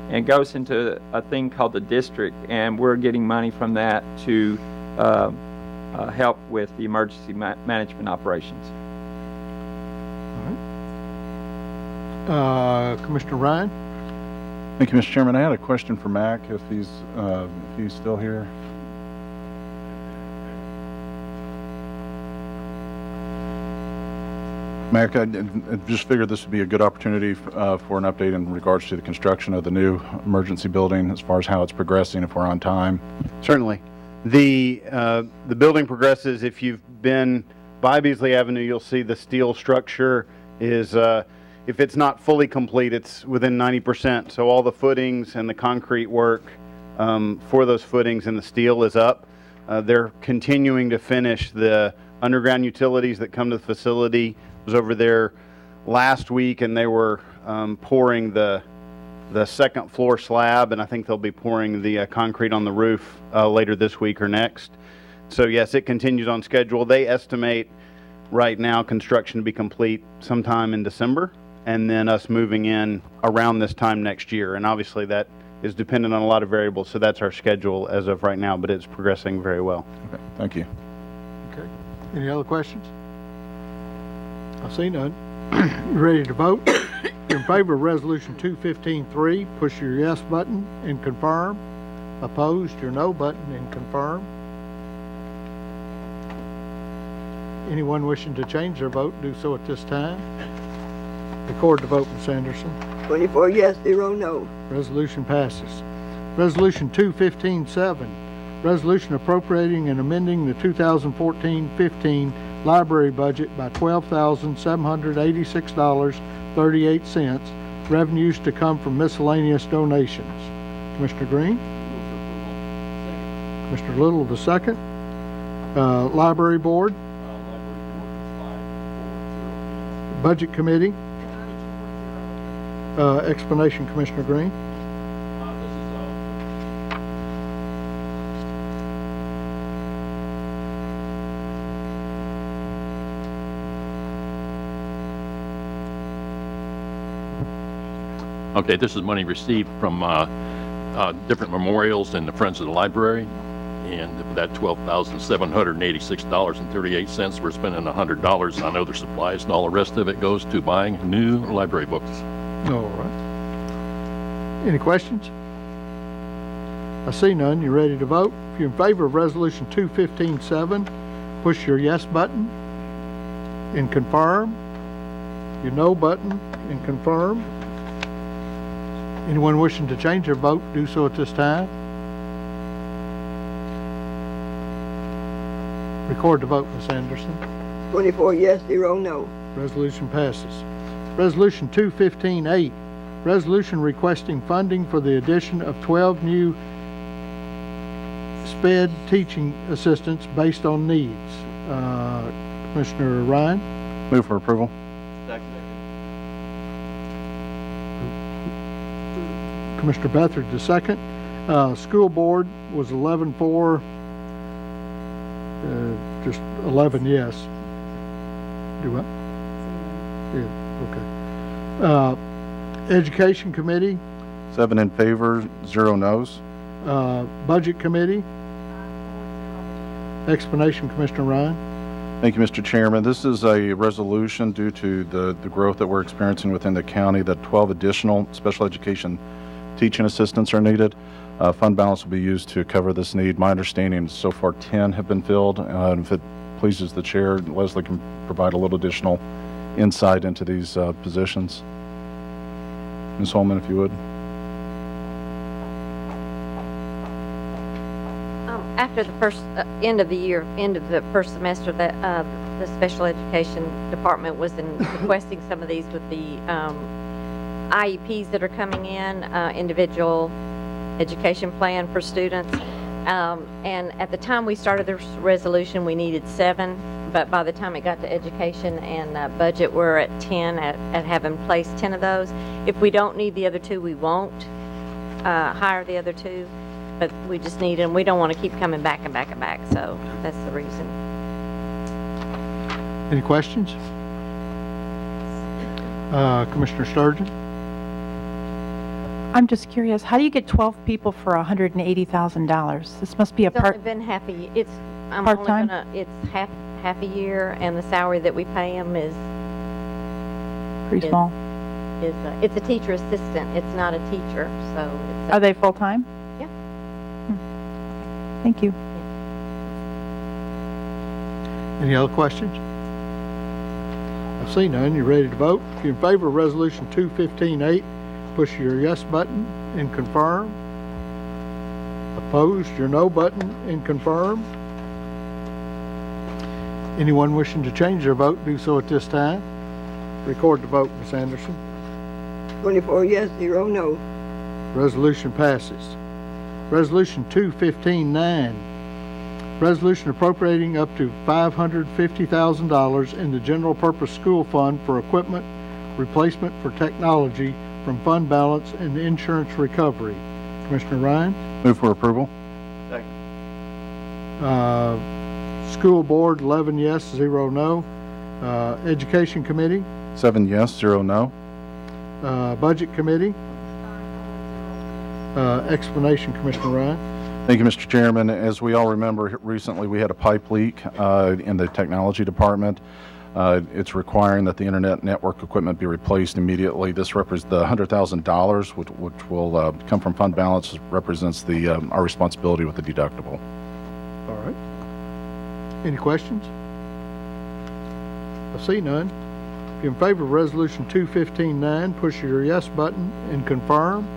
and goes into a thing called the district, and we're getting money from that to help with the emergency management operations. All right. Commissioner Ryan? Thank you, Mr. Chairman. I had a question for Mac, if he's still here. Mac, I just figured this would be a good opportunity for an update in regards to the construction of the new emergency building, as far as how it's progressing, if we're on time. Certainly. The building progresses. If you've been by Beasley Avenue, you'll see the steel structure is, if it's not fully complete, it's within 90%. So all the footings and the concrete work for those footings and the steel is up. They're continuing to finish the underground utilities that come to the facility. I was over there last week, and they were pouring the second floor slab, and I think they'll be pouring the concrete on the roof later this week or next. So yes, it continues on schedule. They estimate right now construction to be complete sometime in December, and then us moving in around this time next year. And obviously that is dependent on a lot of variables, so that's our schedule as of right now, but it's progressing very well. Okay, thank you. Okay. Any other questions? I see none. You ready to vote? If you're in favor of Resolution 215-3, push your yes button and confirm. Opposed, your no button and confirm. Anyone wishing to change their vote, do so at this time. Record the vote, Ms. Anderson. 24 yes, 0 no. Resolution passes. Resolution 215-7, resolution appropriating and amending the 2014-15 library budget by $12,786.38. Revenues to come from miscellaneous donations. Commissioner Green? Commissioner Little, the second. Library Board? Budget Committee? Explanation, Commissioner Green? Okay, this is money received from different memorials and the Friends of the Library, and that $12,786.38, we're spending $100. I know there's supplies and all the rest of it goes to buying new library books. All right. Any questions? I see none. You ready to vote? If you're in favor of Resolution 215-7, push your yes button and confirm. Your no button and confirm. Anyone wishing to change their vote, do so at this time. Record the vote, Ms. Anderson. 24 yes, 0 no. Resolution passes. Resolution 215-8, resolution requesting funding for the addition of 12 new SPED teaching assistants based on needs. Commissioner Ryan? Move for approval. Commissioner Bethard, the second. School Board was 11-4, just 11 yes. Do what? Yeah, okay. Education Committee? 7 in favor, 0 no's. Budget Committee? Explanation, Commissioner Ryan? Thank you, Mr. Chairman. This is a resolution due to the growth that we're experiencing within the county that 12 additional special education teaching assistants are needed. Fund balance will be used to cover this need. My understanding is so far 10 have been filled. If it pleases the chair, Leslie can provide a little additional insight into these positions. Ms. Holman, if you would. After the first end of the first semester, that the special education department was requesting some of these with the IEPs that are coming in, individual education plan for students. And at the time we started this resolution, we needed 7, but by the time it got to education and budget, we're at 10, at having placed 10 of those. If we don't need the other 2, we won't hire the other 2. But we just need them. We don't want to keep coming back and back and back, so that's the reason. Any questions? Commissioner Sturgeon? I'm just curious, how do you get 12 people for $180,000? This must be a It's only been half a year. It's part-time? It's half a year, and the salary that we pay them is Pretty small. It's a teacher assistant. It's not a teacher, so. Are they full-time? Yeah. Thank you. Any other questions? I see none. You ready to vote? If you're in favor of Resolution 215-8, push your yes button and confirm. Opposed, your no button and confirm. Anyone wishing to change their vote, do so at this time. Record the vote, Ms. Anderson. 24 yes, 0 no. Resolution passes. Resolution 215-9. Resolution appropriating up to $550,000 in the General Purpose School Fund for equipment replacement for technology from fund balance and insurance recovery. Commissioner Ryan? Move for approval. School Board, 11 yes, 0 no. Education Committee? 7 yes, 0 no. Budget Committee? Explanation, Commissioner Ryan. Thank you, Mr. Chairman. As we all remember, recently we had a pipe leak in the technology department. It's requiring that the internet network equipment be replaced immediately. This represents the $100,000, which will come from fund balance, represents the our responsibility with the deductible. All right. Any questions? I see none. If you're in favor of Resolution 215-9, push your yes button and confirm.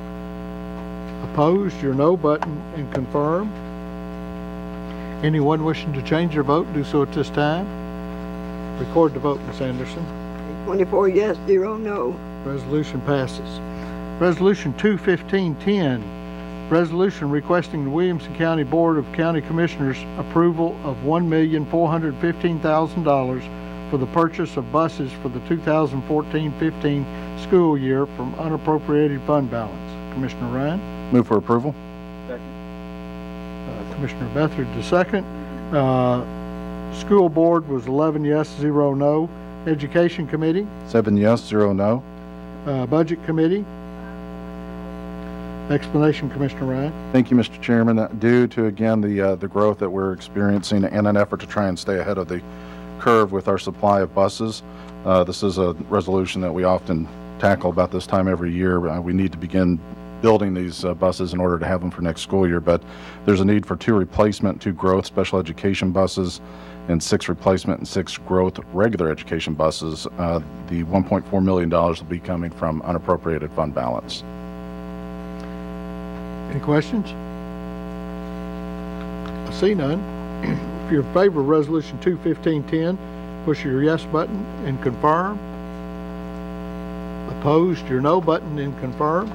Opposed, your no button and confirm. Anyone wishing to change their vote, do so at this time. Record the vote, Ms. Anderson. 24 yes, 0 no. Resolution passes. Resolution 215-10, resolution requesting the Williamson County Board of County Commissioners approval of $1,415,000 for the purchase of buses for the 2014-15 school year from unappropriated fund balance. Commissioner Ryan? Move for approval. Commissioner Bethard, the second. School Board was 11 yes, 0 no. Education Committee? 7 yes, 0 no. Budget Committee? Explanation, Commissioner Ryan. Thank you, Mr. Chairman. Due to, again, the growth that we're experiencing and an effort to try and stay ahead of the curve with our supply of buses, this is a resolution that we often tackle about this time every year. We need to begin building these buses in order to have them for next school year, but there's a need for 2 replacement, 2 growth special education buses, and 6 replacement and 6 growth regular education buses. The $1.4 million will be coming from unappropriated fund balance. Any questions? I see none. If you're in favor of Resolution 215-10, push your yes button and confirm. Opposed, your no button and confirm.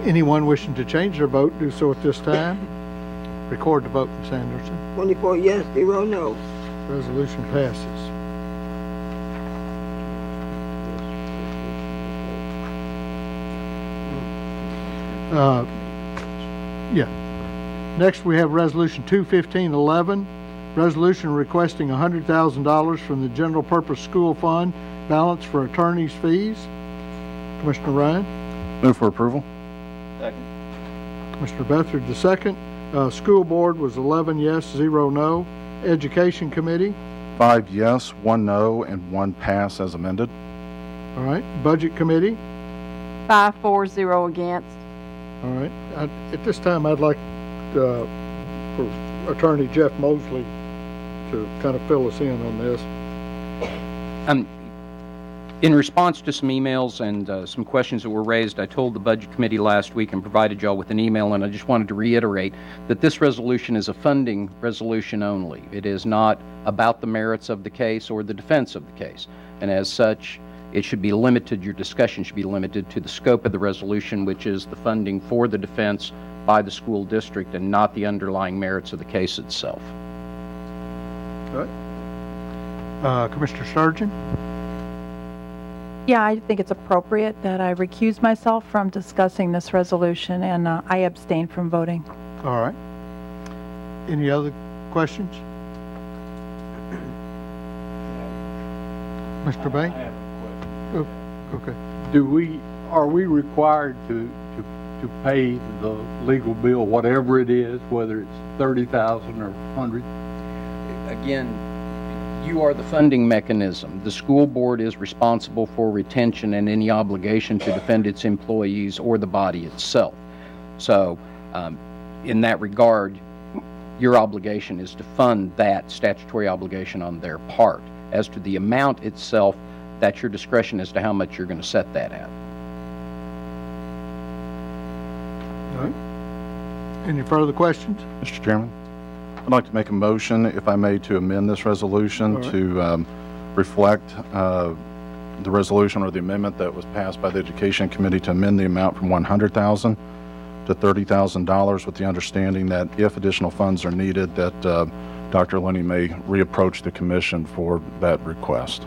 Anyone wishing to change their vote, do so at this time. Record the vote, Ms. Anderson. 24 yes, 0 no. Resolution passes. Next, we have Resolution 215-11, resolution requesting $100,000 from the General Purpose School Fund balance for attorney's fees. Commissioner Ryan? Move for approval. Commissioner Bethard, the second. School Board was 11 yes, 0 no. Education Committee. 5 yes, 1 no, and 1 pass as amended. All right. Budget Committee. 5-4-0 against. All right. At this time, I'd like for Attorney Jeff Mosley to kind of fill us in on this. In response to some emails and some questions that were raised, I told the Budget Committee last week and provided y'all with an email, and I just wanted to reiterate that this resolution is a funding resolution only. It is not about the merits of the case or the defense of the case. And as such, it should be limited, your discussion should be limited to the scope of the resolution, which is the funding for the defense by the school district and not the underlying merits of the case itself. All right. Commissioner Sturgeon? Yeah, I think it's appropriate that I recuse myself from discussing this resolution, and I abstain from voting. All right. Any other questions? Mr. Bay? Oh, okay. Are we required to pay the legal bill, whatever it is, whether it's 30,000 or 100? Again, you are the funding mechanism. The school board is responsible for retention and any obligation to defend its employees or the body itself. So, in that regard, your obligation is to fund that statutory obligation on their part. As to the amount itself, that's your discretion as to how much you're going to set that at. All right. Any further questions? Mr. Chairman, I'd like to make a motion, if I may, to amend this resolution to reflect the resolution or the amendment that was passed by the Education Committee to amend the amount from $100,000 to $30,000 with the understanding that if additional funds are needed, that Dr. Looney may reapproach the commission for that request.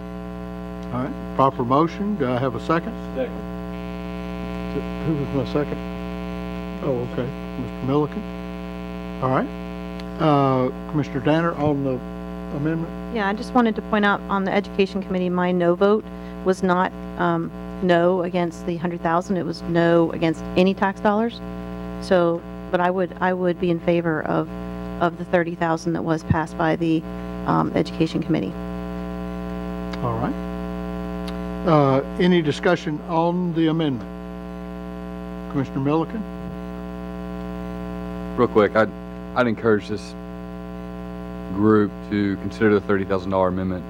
All right. Proper motion. Do I have a second? Second. Who was my second? Oh, okay. Mr. Milliken. All right. Commissioner Danner on the amendment? Yeah, I just wanted to point out on the Education Committee, my no vote was not no against the 100,000. It was no against any tax dollars. So, but I would be in favor of the 30,000 that was passed by the Education Committee. All right. Any discussion on the amendment? Commissioner Milliken? Real quick, I'd encourage this group to consider the $30,000 amendment.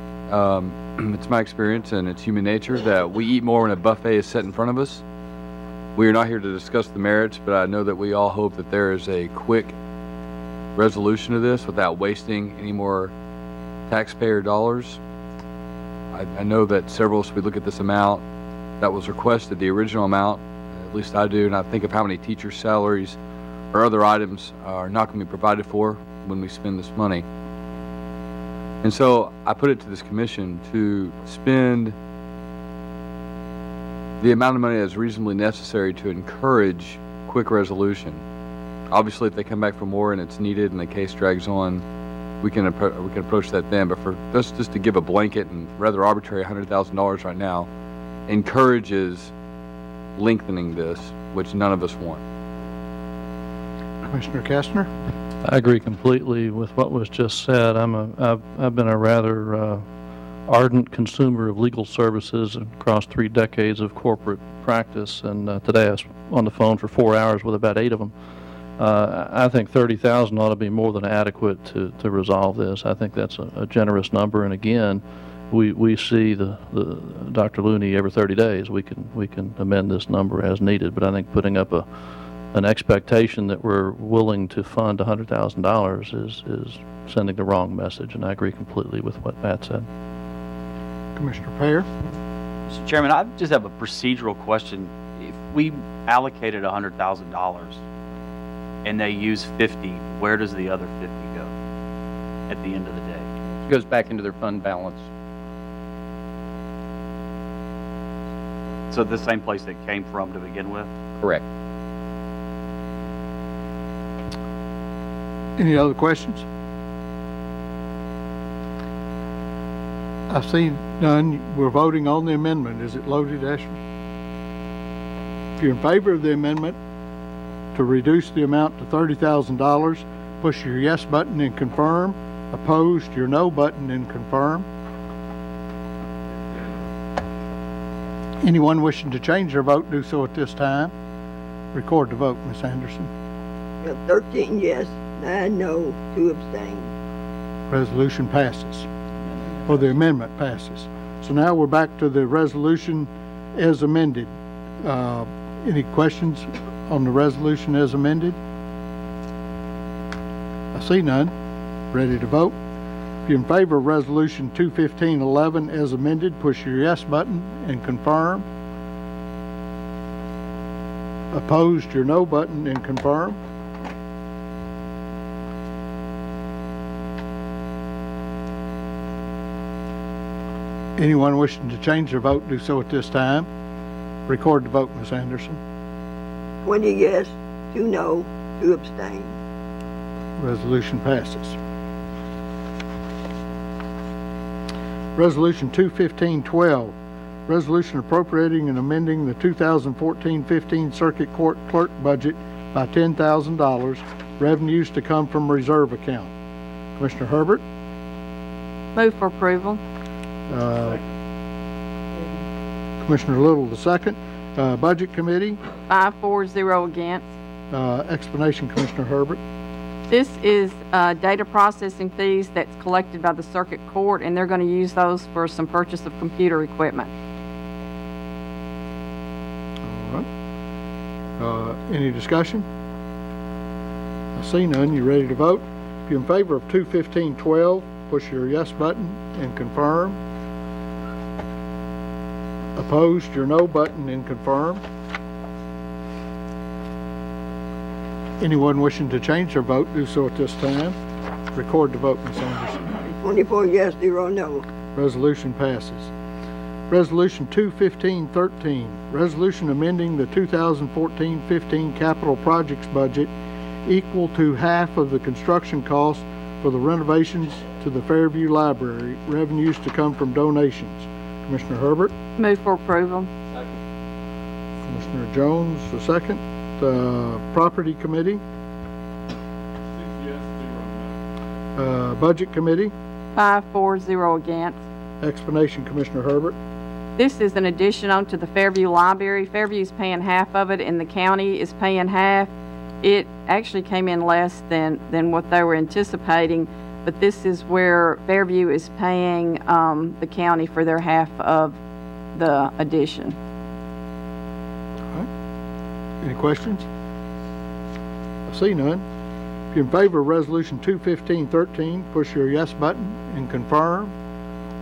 It's my experience and it's human nature that we eat more when a buffet is set in front of us. We are not here to discuss the merits, but I know that we all hope that there is a quick resolution of this without wasting any more taxpayer dollars. I know that several of us, we look at this amount that was requested, the original amount, at least I do, and I think of how many teachers' salaries or other items are not going to be provided for when we spend this money. And so I put it to this commission to spend the amount of money that's reasonably necessary to encourage quick resolution. Obviously, if they come back for more and it's needed and the case drags on, we can approach that then. But for just to give a blanket and rather arbitrary $100,000 right now encourages lengthening this, which none of us want. Commissioner Kastner? I agree completely with what was just said. I've been a rather ardent consumer of legal services across 3 decades of corporate practice, and today I was on the phone for 4 hours with about 8 of them. I think 30,000 ought to be more than adequate to resolve this. I think that's a generous number, and again, we see the Dr. Looney every 30 days. We can amend this number as needed, but I think putting up an expectation that we're willing to fund $100,000 is sending the wrong message, and I agree completely with what Pat said. Commissioner Payer? Mr. Chairman, I just have a procedural question. If we allocated $100,000 and they use 50, where does the other 50 go at the end of the day? It goes back into their fund balance. So the same place that came from to begin with? Correct. Any other questions? I've seen none. We're voting on the amendment. Is it loaded, Ashley? If you're in favor of the amendment to reduce the amount to $30,000, push your yes button and confirm. Opposed, your no button and confirm. Anyone wishing to change their vote, do so at this time. Record the vote, Ms. Anderson. 13 yes, 9 no, 2 abstain. Resolution passes, or the amendment passes. So now we're back to the resolution as amended. Any questions on the resolution as amended? I see none. Ready to vote? If you're in favor of Resolution 21511 as amended, push your yes button and confirm. Opposed, your no button and confirm. Anyone wishing to change their vote, do so at this time. Record the vote, Ms. Anderson. 20 yes, 2 no, 2 abstain. Resolution passes. Resolution 21512, resolution appropriating and amending the 2014-15 Circuit Court Clerk budget by $10,000, revenues to come from reserve account. Commissioner Herbert? Move for approval. Commissioner Little the second. Budget Committee? 5-4-0 against. Explanation, Commissioner Herbert. This is data processing fees that's collected by the circuit court, and they're going to use those for some purchase of computer equipment. All right. Any discussion? I see none. You ready to vote? If you're in favor of 21512, push your yes button and confirm. Opposed, your no button and confirm. Anyone wishing to change their vote, do so at this time. Record the vote, Ms. Anderson. 24 yes, 0 no. Resolution passes. Resolution 21513, resolution amending the 2014-15 capital projects budget equal to half of the construction cost for the renovations to the Fairview Library, revenues to come from donations. Commissioner Herbert? Move for approval. Commissioner Jones, the second. Property Committee? 6 yes, 0 no. Budget Committee? 5-4-0 against. Explanation, Commissioner Herbert. This is an addition onto the Fairview Library. Fairview's paying half of it, and the county is paying half. It actually came in less than what they were anticipating, but this is where Fairview is paying the county for their half of the addition. Any questions? I see none. If you're in favor of Resolution 21513, push your yes button and confirm.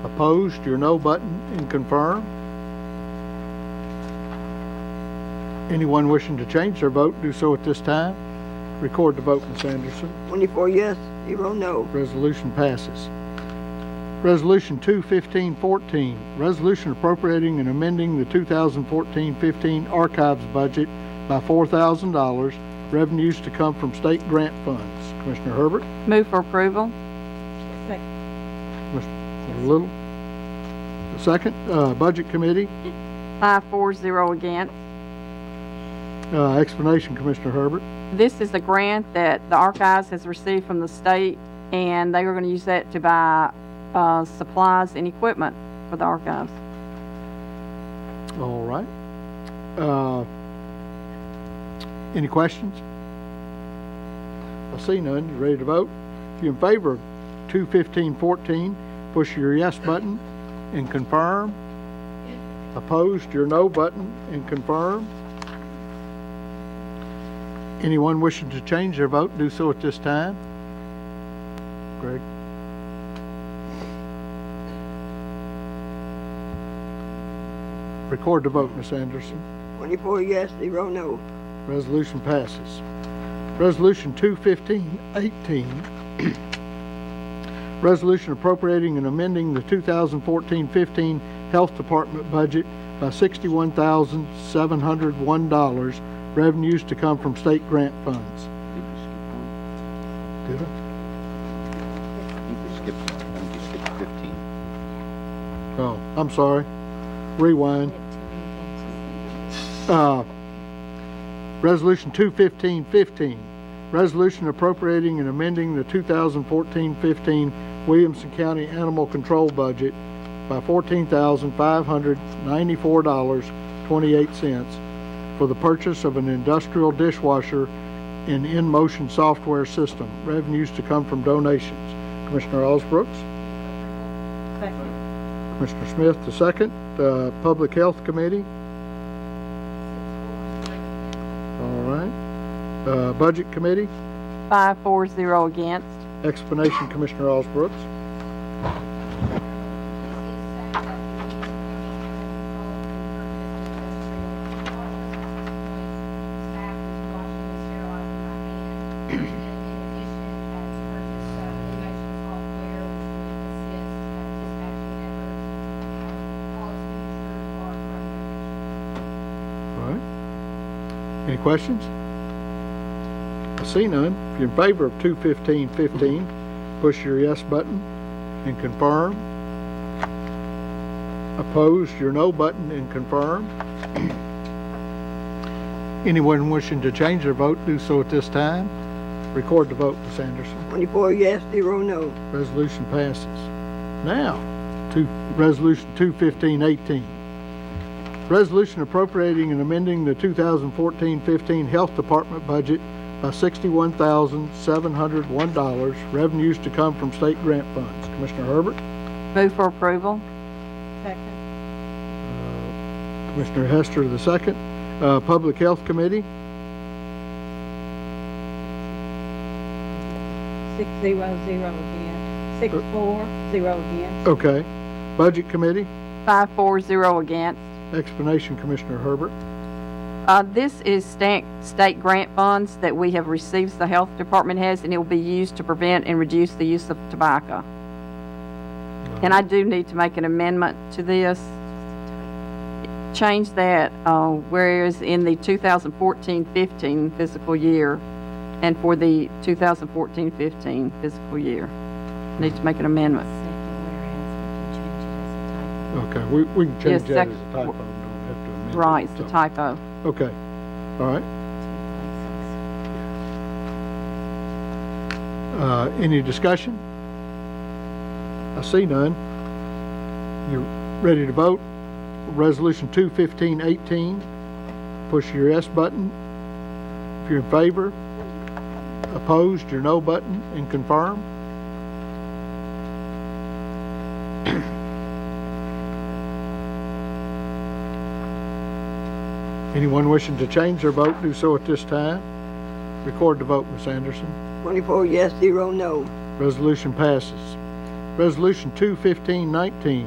Opposed, your no button and confirm. Anyone wishing to change their vote, do so at this time. Record the vote, Ms. Anderson. 24 yes, 0 no. Resolution passes. Resolution 21514, resolution appropriating and amending the 2014-15 archives budget by $4,000, revenues to come from state grant funds. Commissioner Herbert? Move for approval. Commissioner Little? The second. Budget Committee? 5-4-0 against. Explanation, Commissioner Herbert. This is a grant that the archives has received from the state, and they are going to use that to buy supplies and equipment for the archives. All right. Any questions? I see none. You ready to vote? If you're in favor of 21514, push your yes button and confirm. Opposed, your no button and confirm. Anyone wishing to change their vote, do so at this time. Greg? Record the vote, Ms. Anderson. 24 yes, 0 no. Resolution passes. Resolution 21518, resolution appropriating and amending the 2014-15 Health Department budget by $61,701, revenues to come from state grant funds. Did I? I think you skipped 15. Oh, I'm sorry. Rewind. Resolution 21515, Resolution appropriating and amending the 2014-15 Williamson County Animal Control budget by $14,594.28 for the purchase of an industrial dishwasher and in-motion software system. Revenues to come from donations. Commissioner Osbrooks? Second. Commissioner Smith, the second. Public Health Committee? All right. Budget Committee? 5-4-0 against. Explanation, Commissioner Osbrooks. All right. Any questions? I see none. If you're in favor of 215-15, push your yes button and confirm. Opposed, your no button and confirm. Anyone wishing to change their vote, do so at this time. Record the vote, Ms. Anderson. 24 yes, 0 no. Resolution passes. Now, Resolution 215-18. Resolution appropriating and amending the 2014-15 Health Department budget by $61,701, revenues to come from state grant funds. Commissioner Herbert? Move for approval. Second. Commissioner Hester, the second. Public Health Committee? 6-0-0 against. 6-4-0 against. Okay. Budget Committee? 5-4-0 against. Explanation, Commissioner Herbert. This is state grant funds that we have received, the health department has, and it will be used to prevent and reduce the use of tobacco. And I do need to make an amendment to this. Change that, whereas in the 2014-15 fiscal year and for the 2014-15 fiscal year. Need to make an amendment. Okay, we can change Yes, that as a typo. Don't have to amend it. Right, it's So- a typo. Okay, all right. Any discussion? I see none. You're ready to vote? Resolution 215-18. Push your yes button if you're in favor. Opposed, your no button, and confirm. Anyone wishing to change their vote, do so at this time. Record the vote, Ms. Anderson. 24 yes, 0 no. Resolution passes. Resolution 215-19.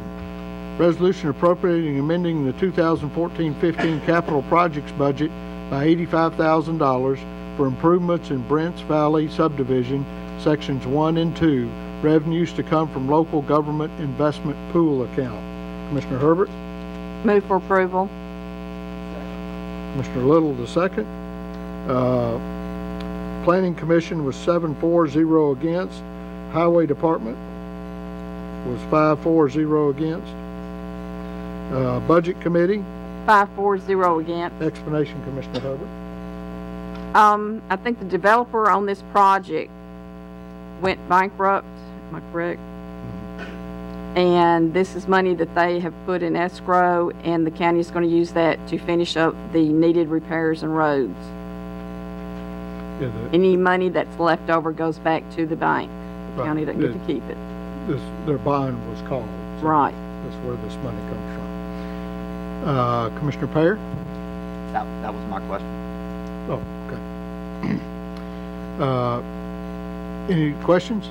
Resolution appropriating and amending the 2014-15 capital projects budget by $85,000 for improvements in Brents Valley subdivision, sections 1 and 2, revenues to come from local government investment pool account. Commissioner Herbert? Move for approval. Commissioner Little, the second. Planning Commission was 7-4-0 against. Highway Department was 5-4-0 against. Budget Committee, 5-4-0 against. explanation, Commissioner Herbert. I think the developer on this project went bankrupt, am I correct? And this is money that they have put in escrow, and the county is going to use that to finish up the needed repairs and roads. Yeah, Any money that's left over goes back to the bank. The Right. county doesn't get to keep it. their bond was called. So Right. That's where this money comes from. Commissioner Pear? That was my question. Oh, okay. Any questions?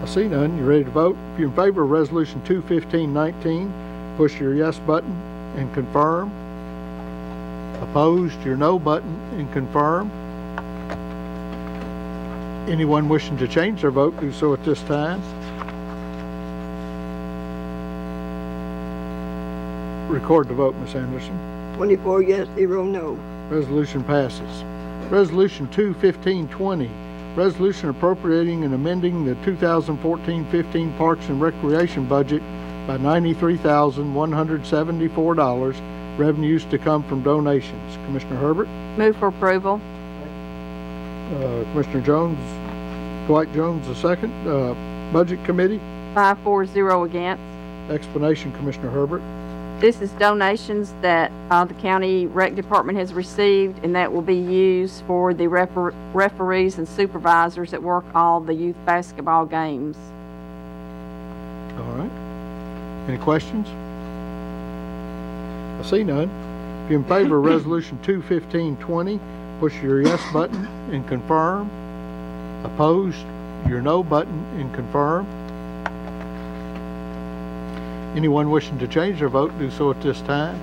I see none. You ready to vote? If you're in favor of Resolution 215-19, push your yes button and confirm. Opposed, your no button and confirm. Anyone wishing to change their vote, do so at this time. Record the vote, Ms. Anderson. 24 yes, 0 no. Resolution passes. Resolution 215-20, resolution appropriating and amending the 2014-15 Parks and Recreation budget by $93,174, revenues to come from donations. Commissioner Herbert? Move for approval. Commissioner Jones, Dwight Jones, the second. Budget Committee, 5-4-0 against. explanation, Commissioner Herbert. This is donations that the county rec department has received, and that will be used for the referees and supervisors that work all the youth basketball games. All right. Any questions? I see none. If you're in favor of Resolution 21520, push your yes button and confirm. Opposed, your no button and confirm. Anyone wishing to change their vote, do so at this time.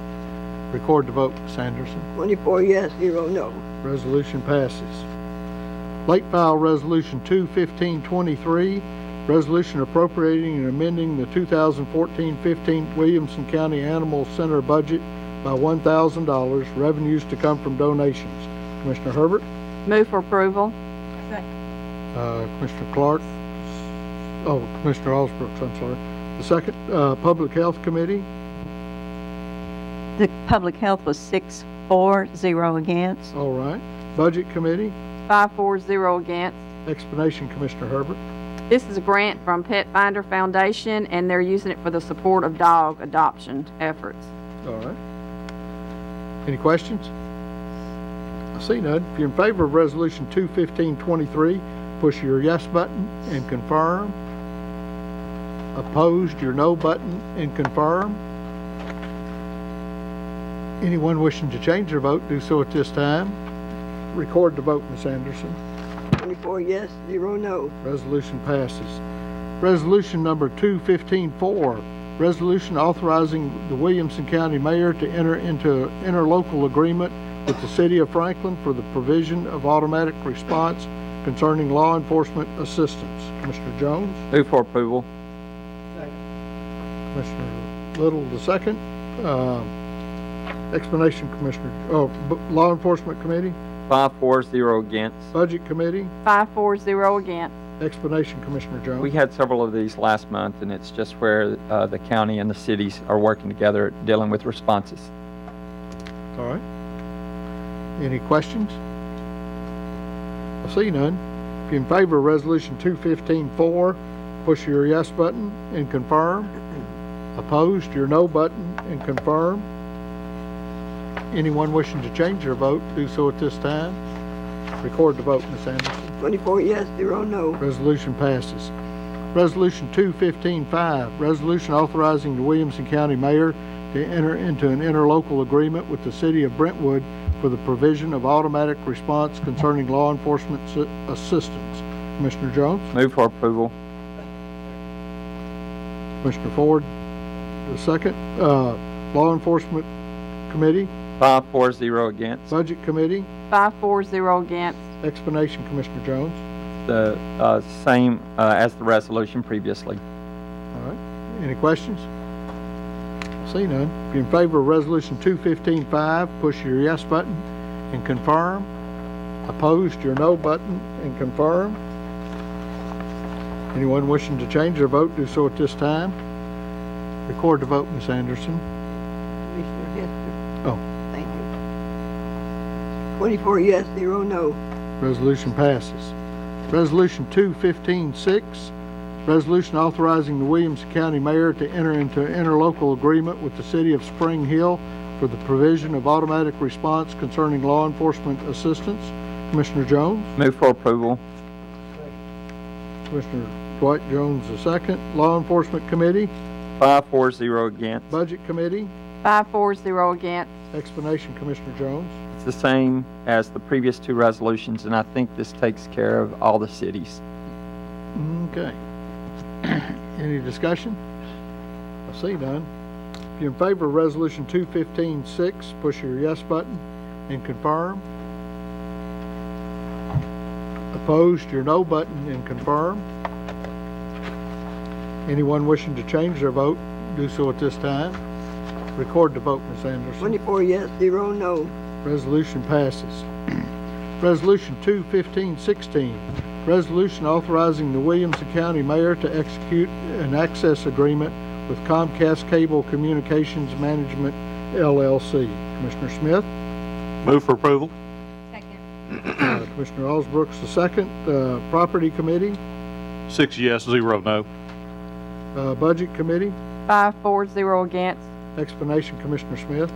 Record the vote, Ms. Anderson. 24 yes, 0 no. Resolution passes. Late file Resolution 21523, resolution appropriating and amending the 2014-15 Williamson County Animal Center budget by $1,000, revenues to come from donations. Commissioner Herbert? Move for approval. Commissioner Clark? Commissioner Osbrooks, I'm sorry. The second, Public Health Committee, The public health was 6-4-0 against. all right. Budget Committee, 5-4-0 against. explanation, Commissioner Herbert. This is a grant from Pet Finder Foundation, and they're using it for the support of dog adoption efforts. All right. Any questions? I see none. If you're in favor of Resolution 21523, push your yes button and confirm. Opposed, your no button and confirm. Anyone wishing to change their vote, do so at this time. Record the vote, Ms. Anderson. 24 yes, 0 no. Resolution passes. Resolution number 215-4, resolution authorizing the Williamson County Mayor to enter into an interlocal agreement with the City of Franklin for the provision of automatic response concerning law enforcement assistance. Commissioner Jones? Move for approval. Commissioner Little, the second. Explanation, Commissioner, Law Enforcement Committee, 5-4-0 against. Budget Committee, 5-4-0 against. explanation, Commissioner Jones. We had several of these last month, and it's just where the county and the cities are working together dealing with responses. All right. Any questions? I see none. If you're in favor of Resolution 215-4, push your yes button and confirm. Opposed, your no button and confirm. Anyone wishing to change their vote, do so at this time. Record the vote, Ms. Anderson. 24 yes, 0 no. Resolution passes. Resolution 215-5, resolution authorizing the Williamson County Mayor to enter into an interlocal agreement with the City of Brentwood for the provision of automatic response concerning law enforcement assistance. Commissioner Jones? Move for approval. Commissioner Ford, the second. Law Enforcement Committee, 5-4-0 against. Budget Committee, 5-4-0 against. explanation, Commissioner Jones. The same as the resolution previously. All right. Any questions? See none. If you're in favor of Resolution 215-5, push your yes button and confirm. Opposed, your no button and confirm. Anyone wishing to change their vote, do so at this time. Record the vote, Ms. Anderson. Commissioner Hester. Oh. Thank you. 24 yes, 0 no. Resolution passes. Resolution 215-6, resolution authorizing the Williamson County Mayor to enter into an interlocal agreement with the City of Spring Hill for the provision of automatic response concerning law enforcement assistance. Commissioner Jones? Move for approval. Commissioner Dwight Jones, the second. Law Enforcement Committee, 5-4-0 against. Budget Committee, 5-4-0 against. explanation, Commissioner Jones. It's the same as the previous two resolutions, and I think this takes care of all the cities. Okay. Any discussion? I see none. If you're in favor of Resolution 215-6, push your yes button and confirm. Opposed, your no button and confirm. Anyone wishing to change their vote, do so at this time. Record the vote, Ms. Anderson. 24 yes, 0 no. Resolution passes. Resolution 215-16, resolution authorizing the Williamson County Mayor to execute an access agreement with Comcast Cable Communications Management, LLC. Commissioner Smith? Move for approval. Commissioner Osbrooks the second. Property Committee, 6 yes, 0 no. Budget Committee, 5-4-0 against. Explanation, Commissioner Smith.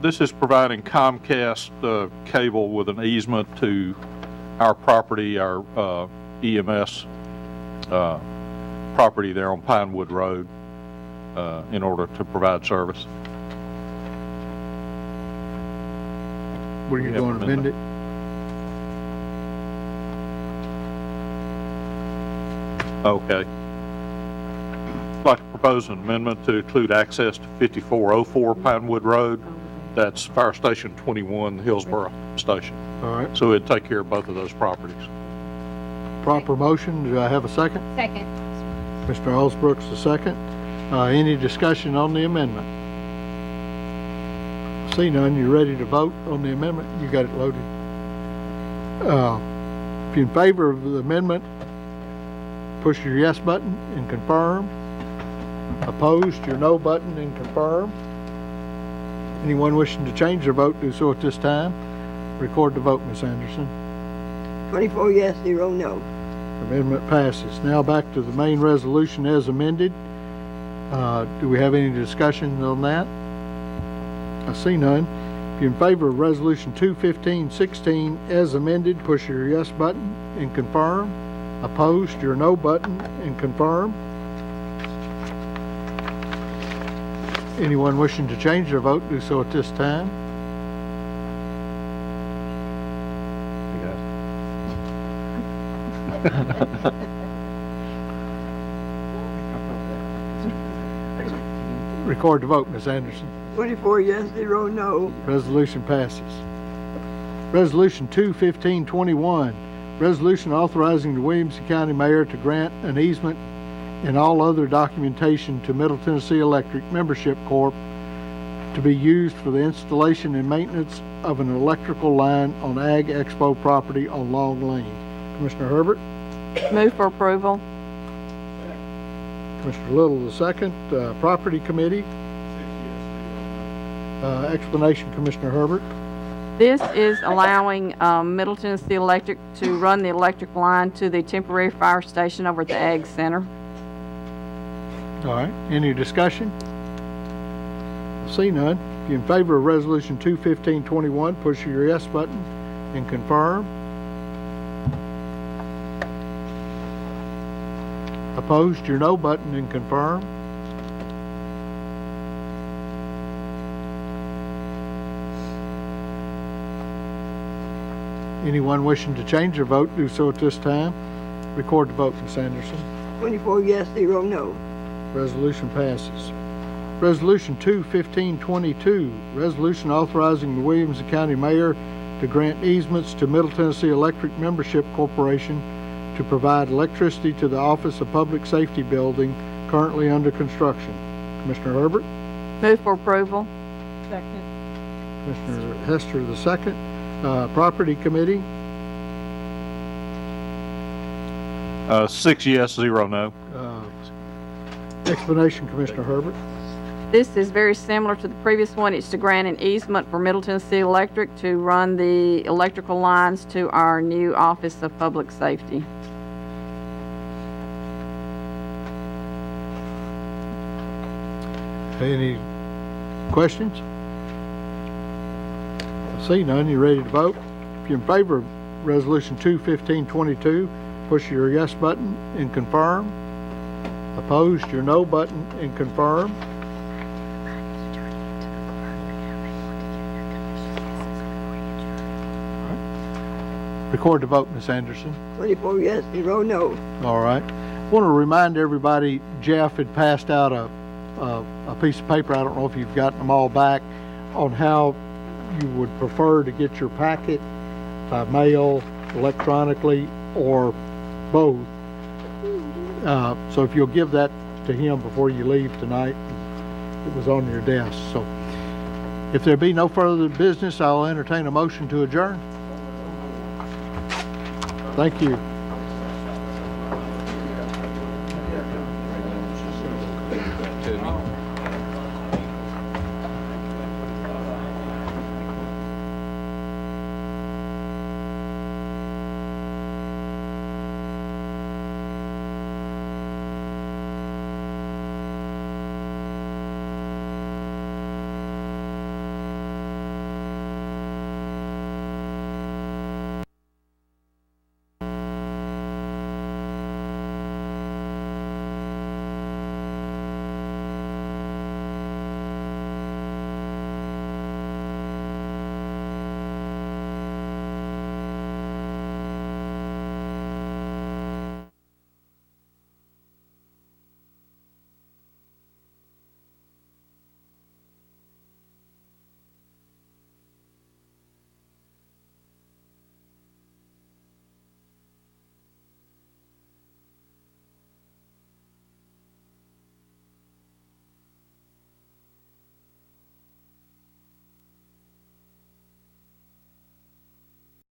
This is providing Comcast cable with an easement to our property, our EMS property there on Pinewood Road in order to provide service. What are you going to amend it? Okay. I'd like to propose an amendment to include access to 5404 Pinewood Road. That's Fire Station 21, Hillsborough Station. All right. So it'd take care of both of those properties. Proper motion. Do I have a second? Second. Mr. Osbrooks the second. Any discussion on the amendment? See none. You ready to vote on the amendment? You got it loaded. If you're in favor of the amendment, push your yes button and confirm. Opposed, your no button and confirm. Anyone wishing to change their vote, do so at this time. Record the vote, Ms. Anderson. 24 yes, 0 no. Amendment passes. Now back to the main resolution as amended. Do we have any discussion on that? I see none. If you're in favor of Resolution 21516 as amended, push your yes button and confirm. Opposed, your no button and confirm. Anyone wishing to change their vote, do so at this time. Record the vote, Ms. Anderson. 24 yes, 0 no. Resolution passes. Resolution 21521, resolution authorizing the Williamson County Mayor to grant an easement and all other documentation to Middle Tennessee Electric Membership Corp. to be used for the installation and maintenance of an electrical line on Ag Expo property on Long Lane. Commissioner Herbert? Move for approval. Commissioner Little the second. Property Committee? Explanation, Commissioner Herbert. This is allowing Middle Tennessee Electric to run the electric line to the temporary fire station over at the Ag Center. All right. Any discussion? See none. If you're in favor of Resolution 21521, push your yes button and confirm. Opposed, your no button and confirm. Anyone wishing to change their vote, do so at this time. Record the vote, Ms. Anderson. 24 yes, 0 no. Resolution passes. Resolution 21522, resolution authorizing the Williamson County Mayor to grant easements to Middle Tennessee Electric Membership Corporation to provide electricity to the Office of Public Safety building currently under construction. Commissioner Herbert? Move for approval. Second. Commissioner Hester the second. Property Committee? 6 yes, 0 no. Explanation, Commissioner Herbert. This is very similar to the previous one. It's to grant an easement for Middle Tennessee Electric to run the electrical lines to our new Office of Public Safety. Any questions? See none, you ready to vote? If you're in favor of Resolution 21522, push your yes button and confirm. Opposed, your no button and confirm. Record the vote, Ms. Anderson. 24 yes, 0 no. All right. I want to remind everybody, Jeff had passed out a piece of paper, I don't know if you've gotten them all back, on how you would prefer to get your packet by mail, electronically, or both. So if you'll give that to him before you leave tonight, it was on your desk. So if there be no further business, I'll entertain a motion to adjourn. Thank you.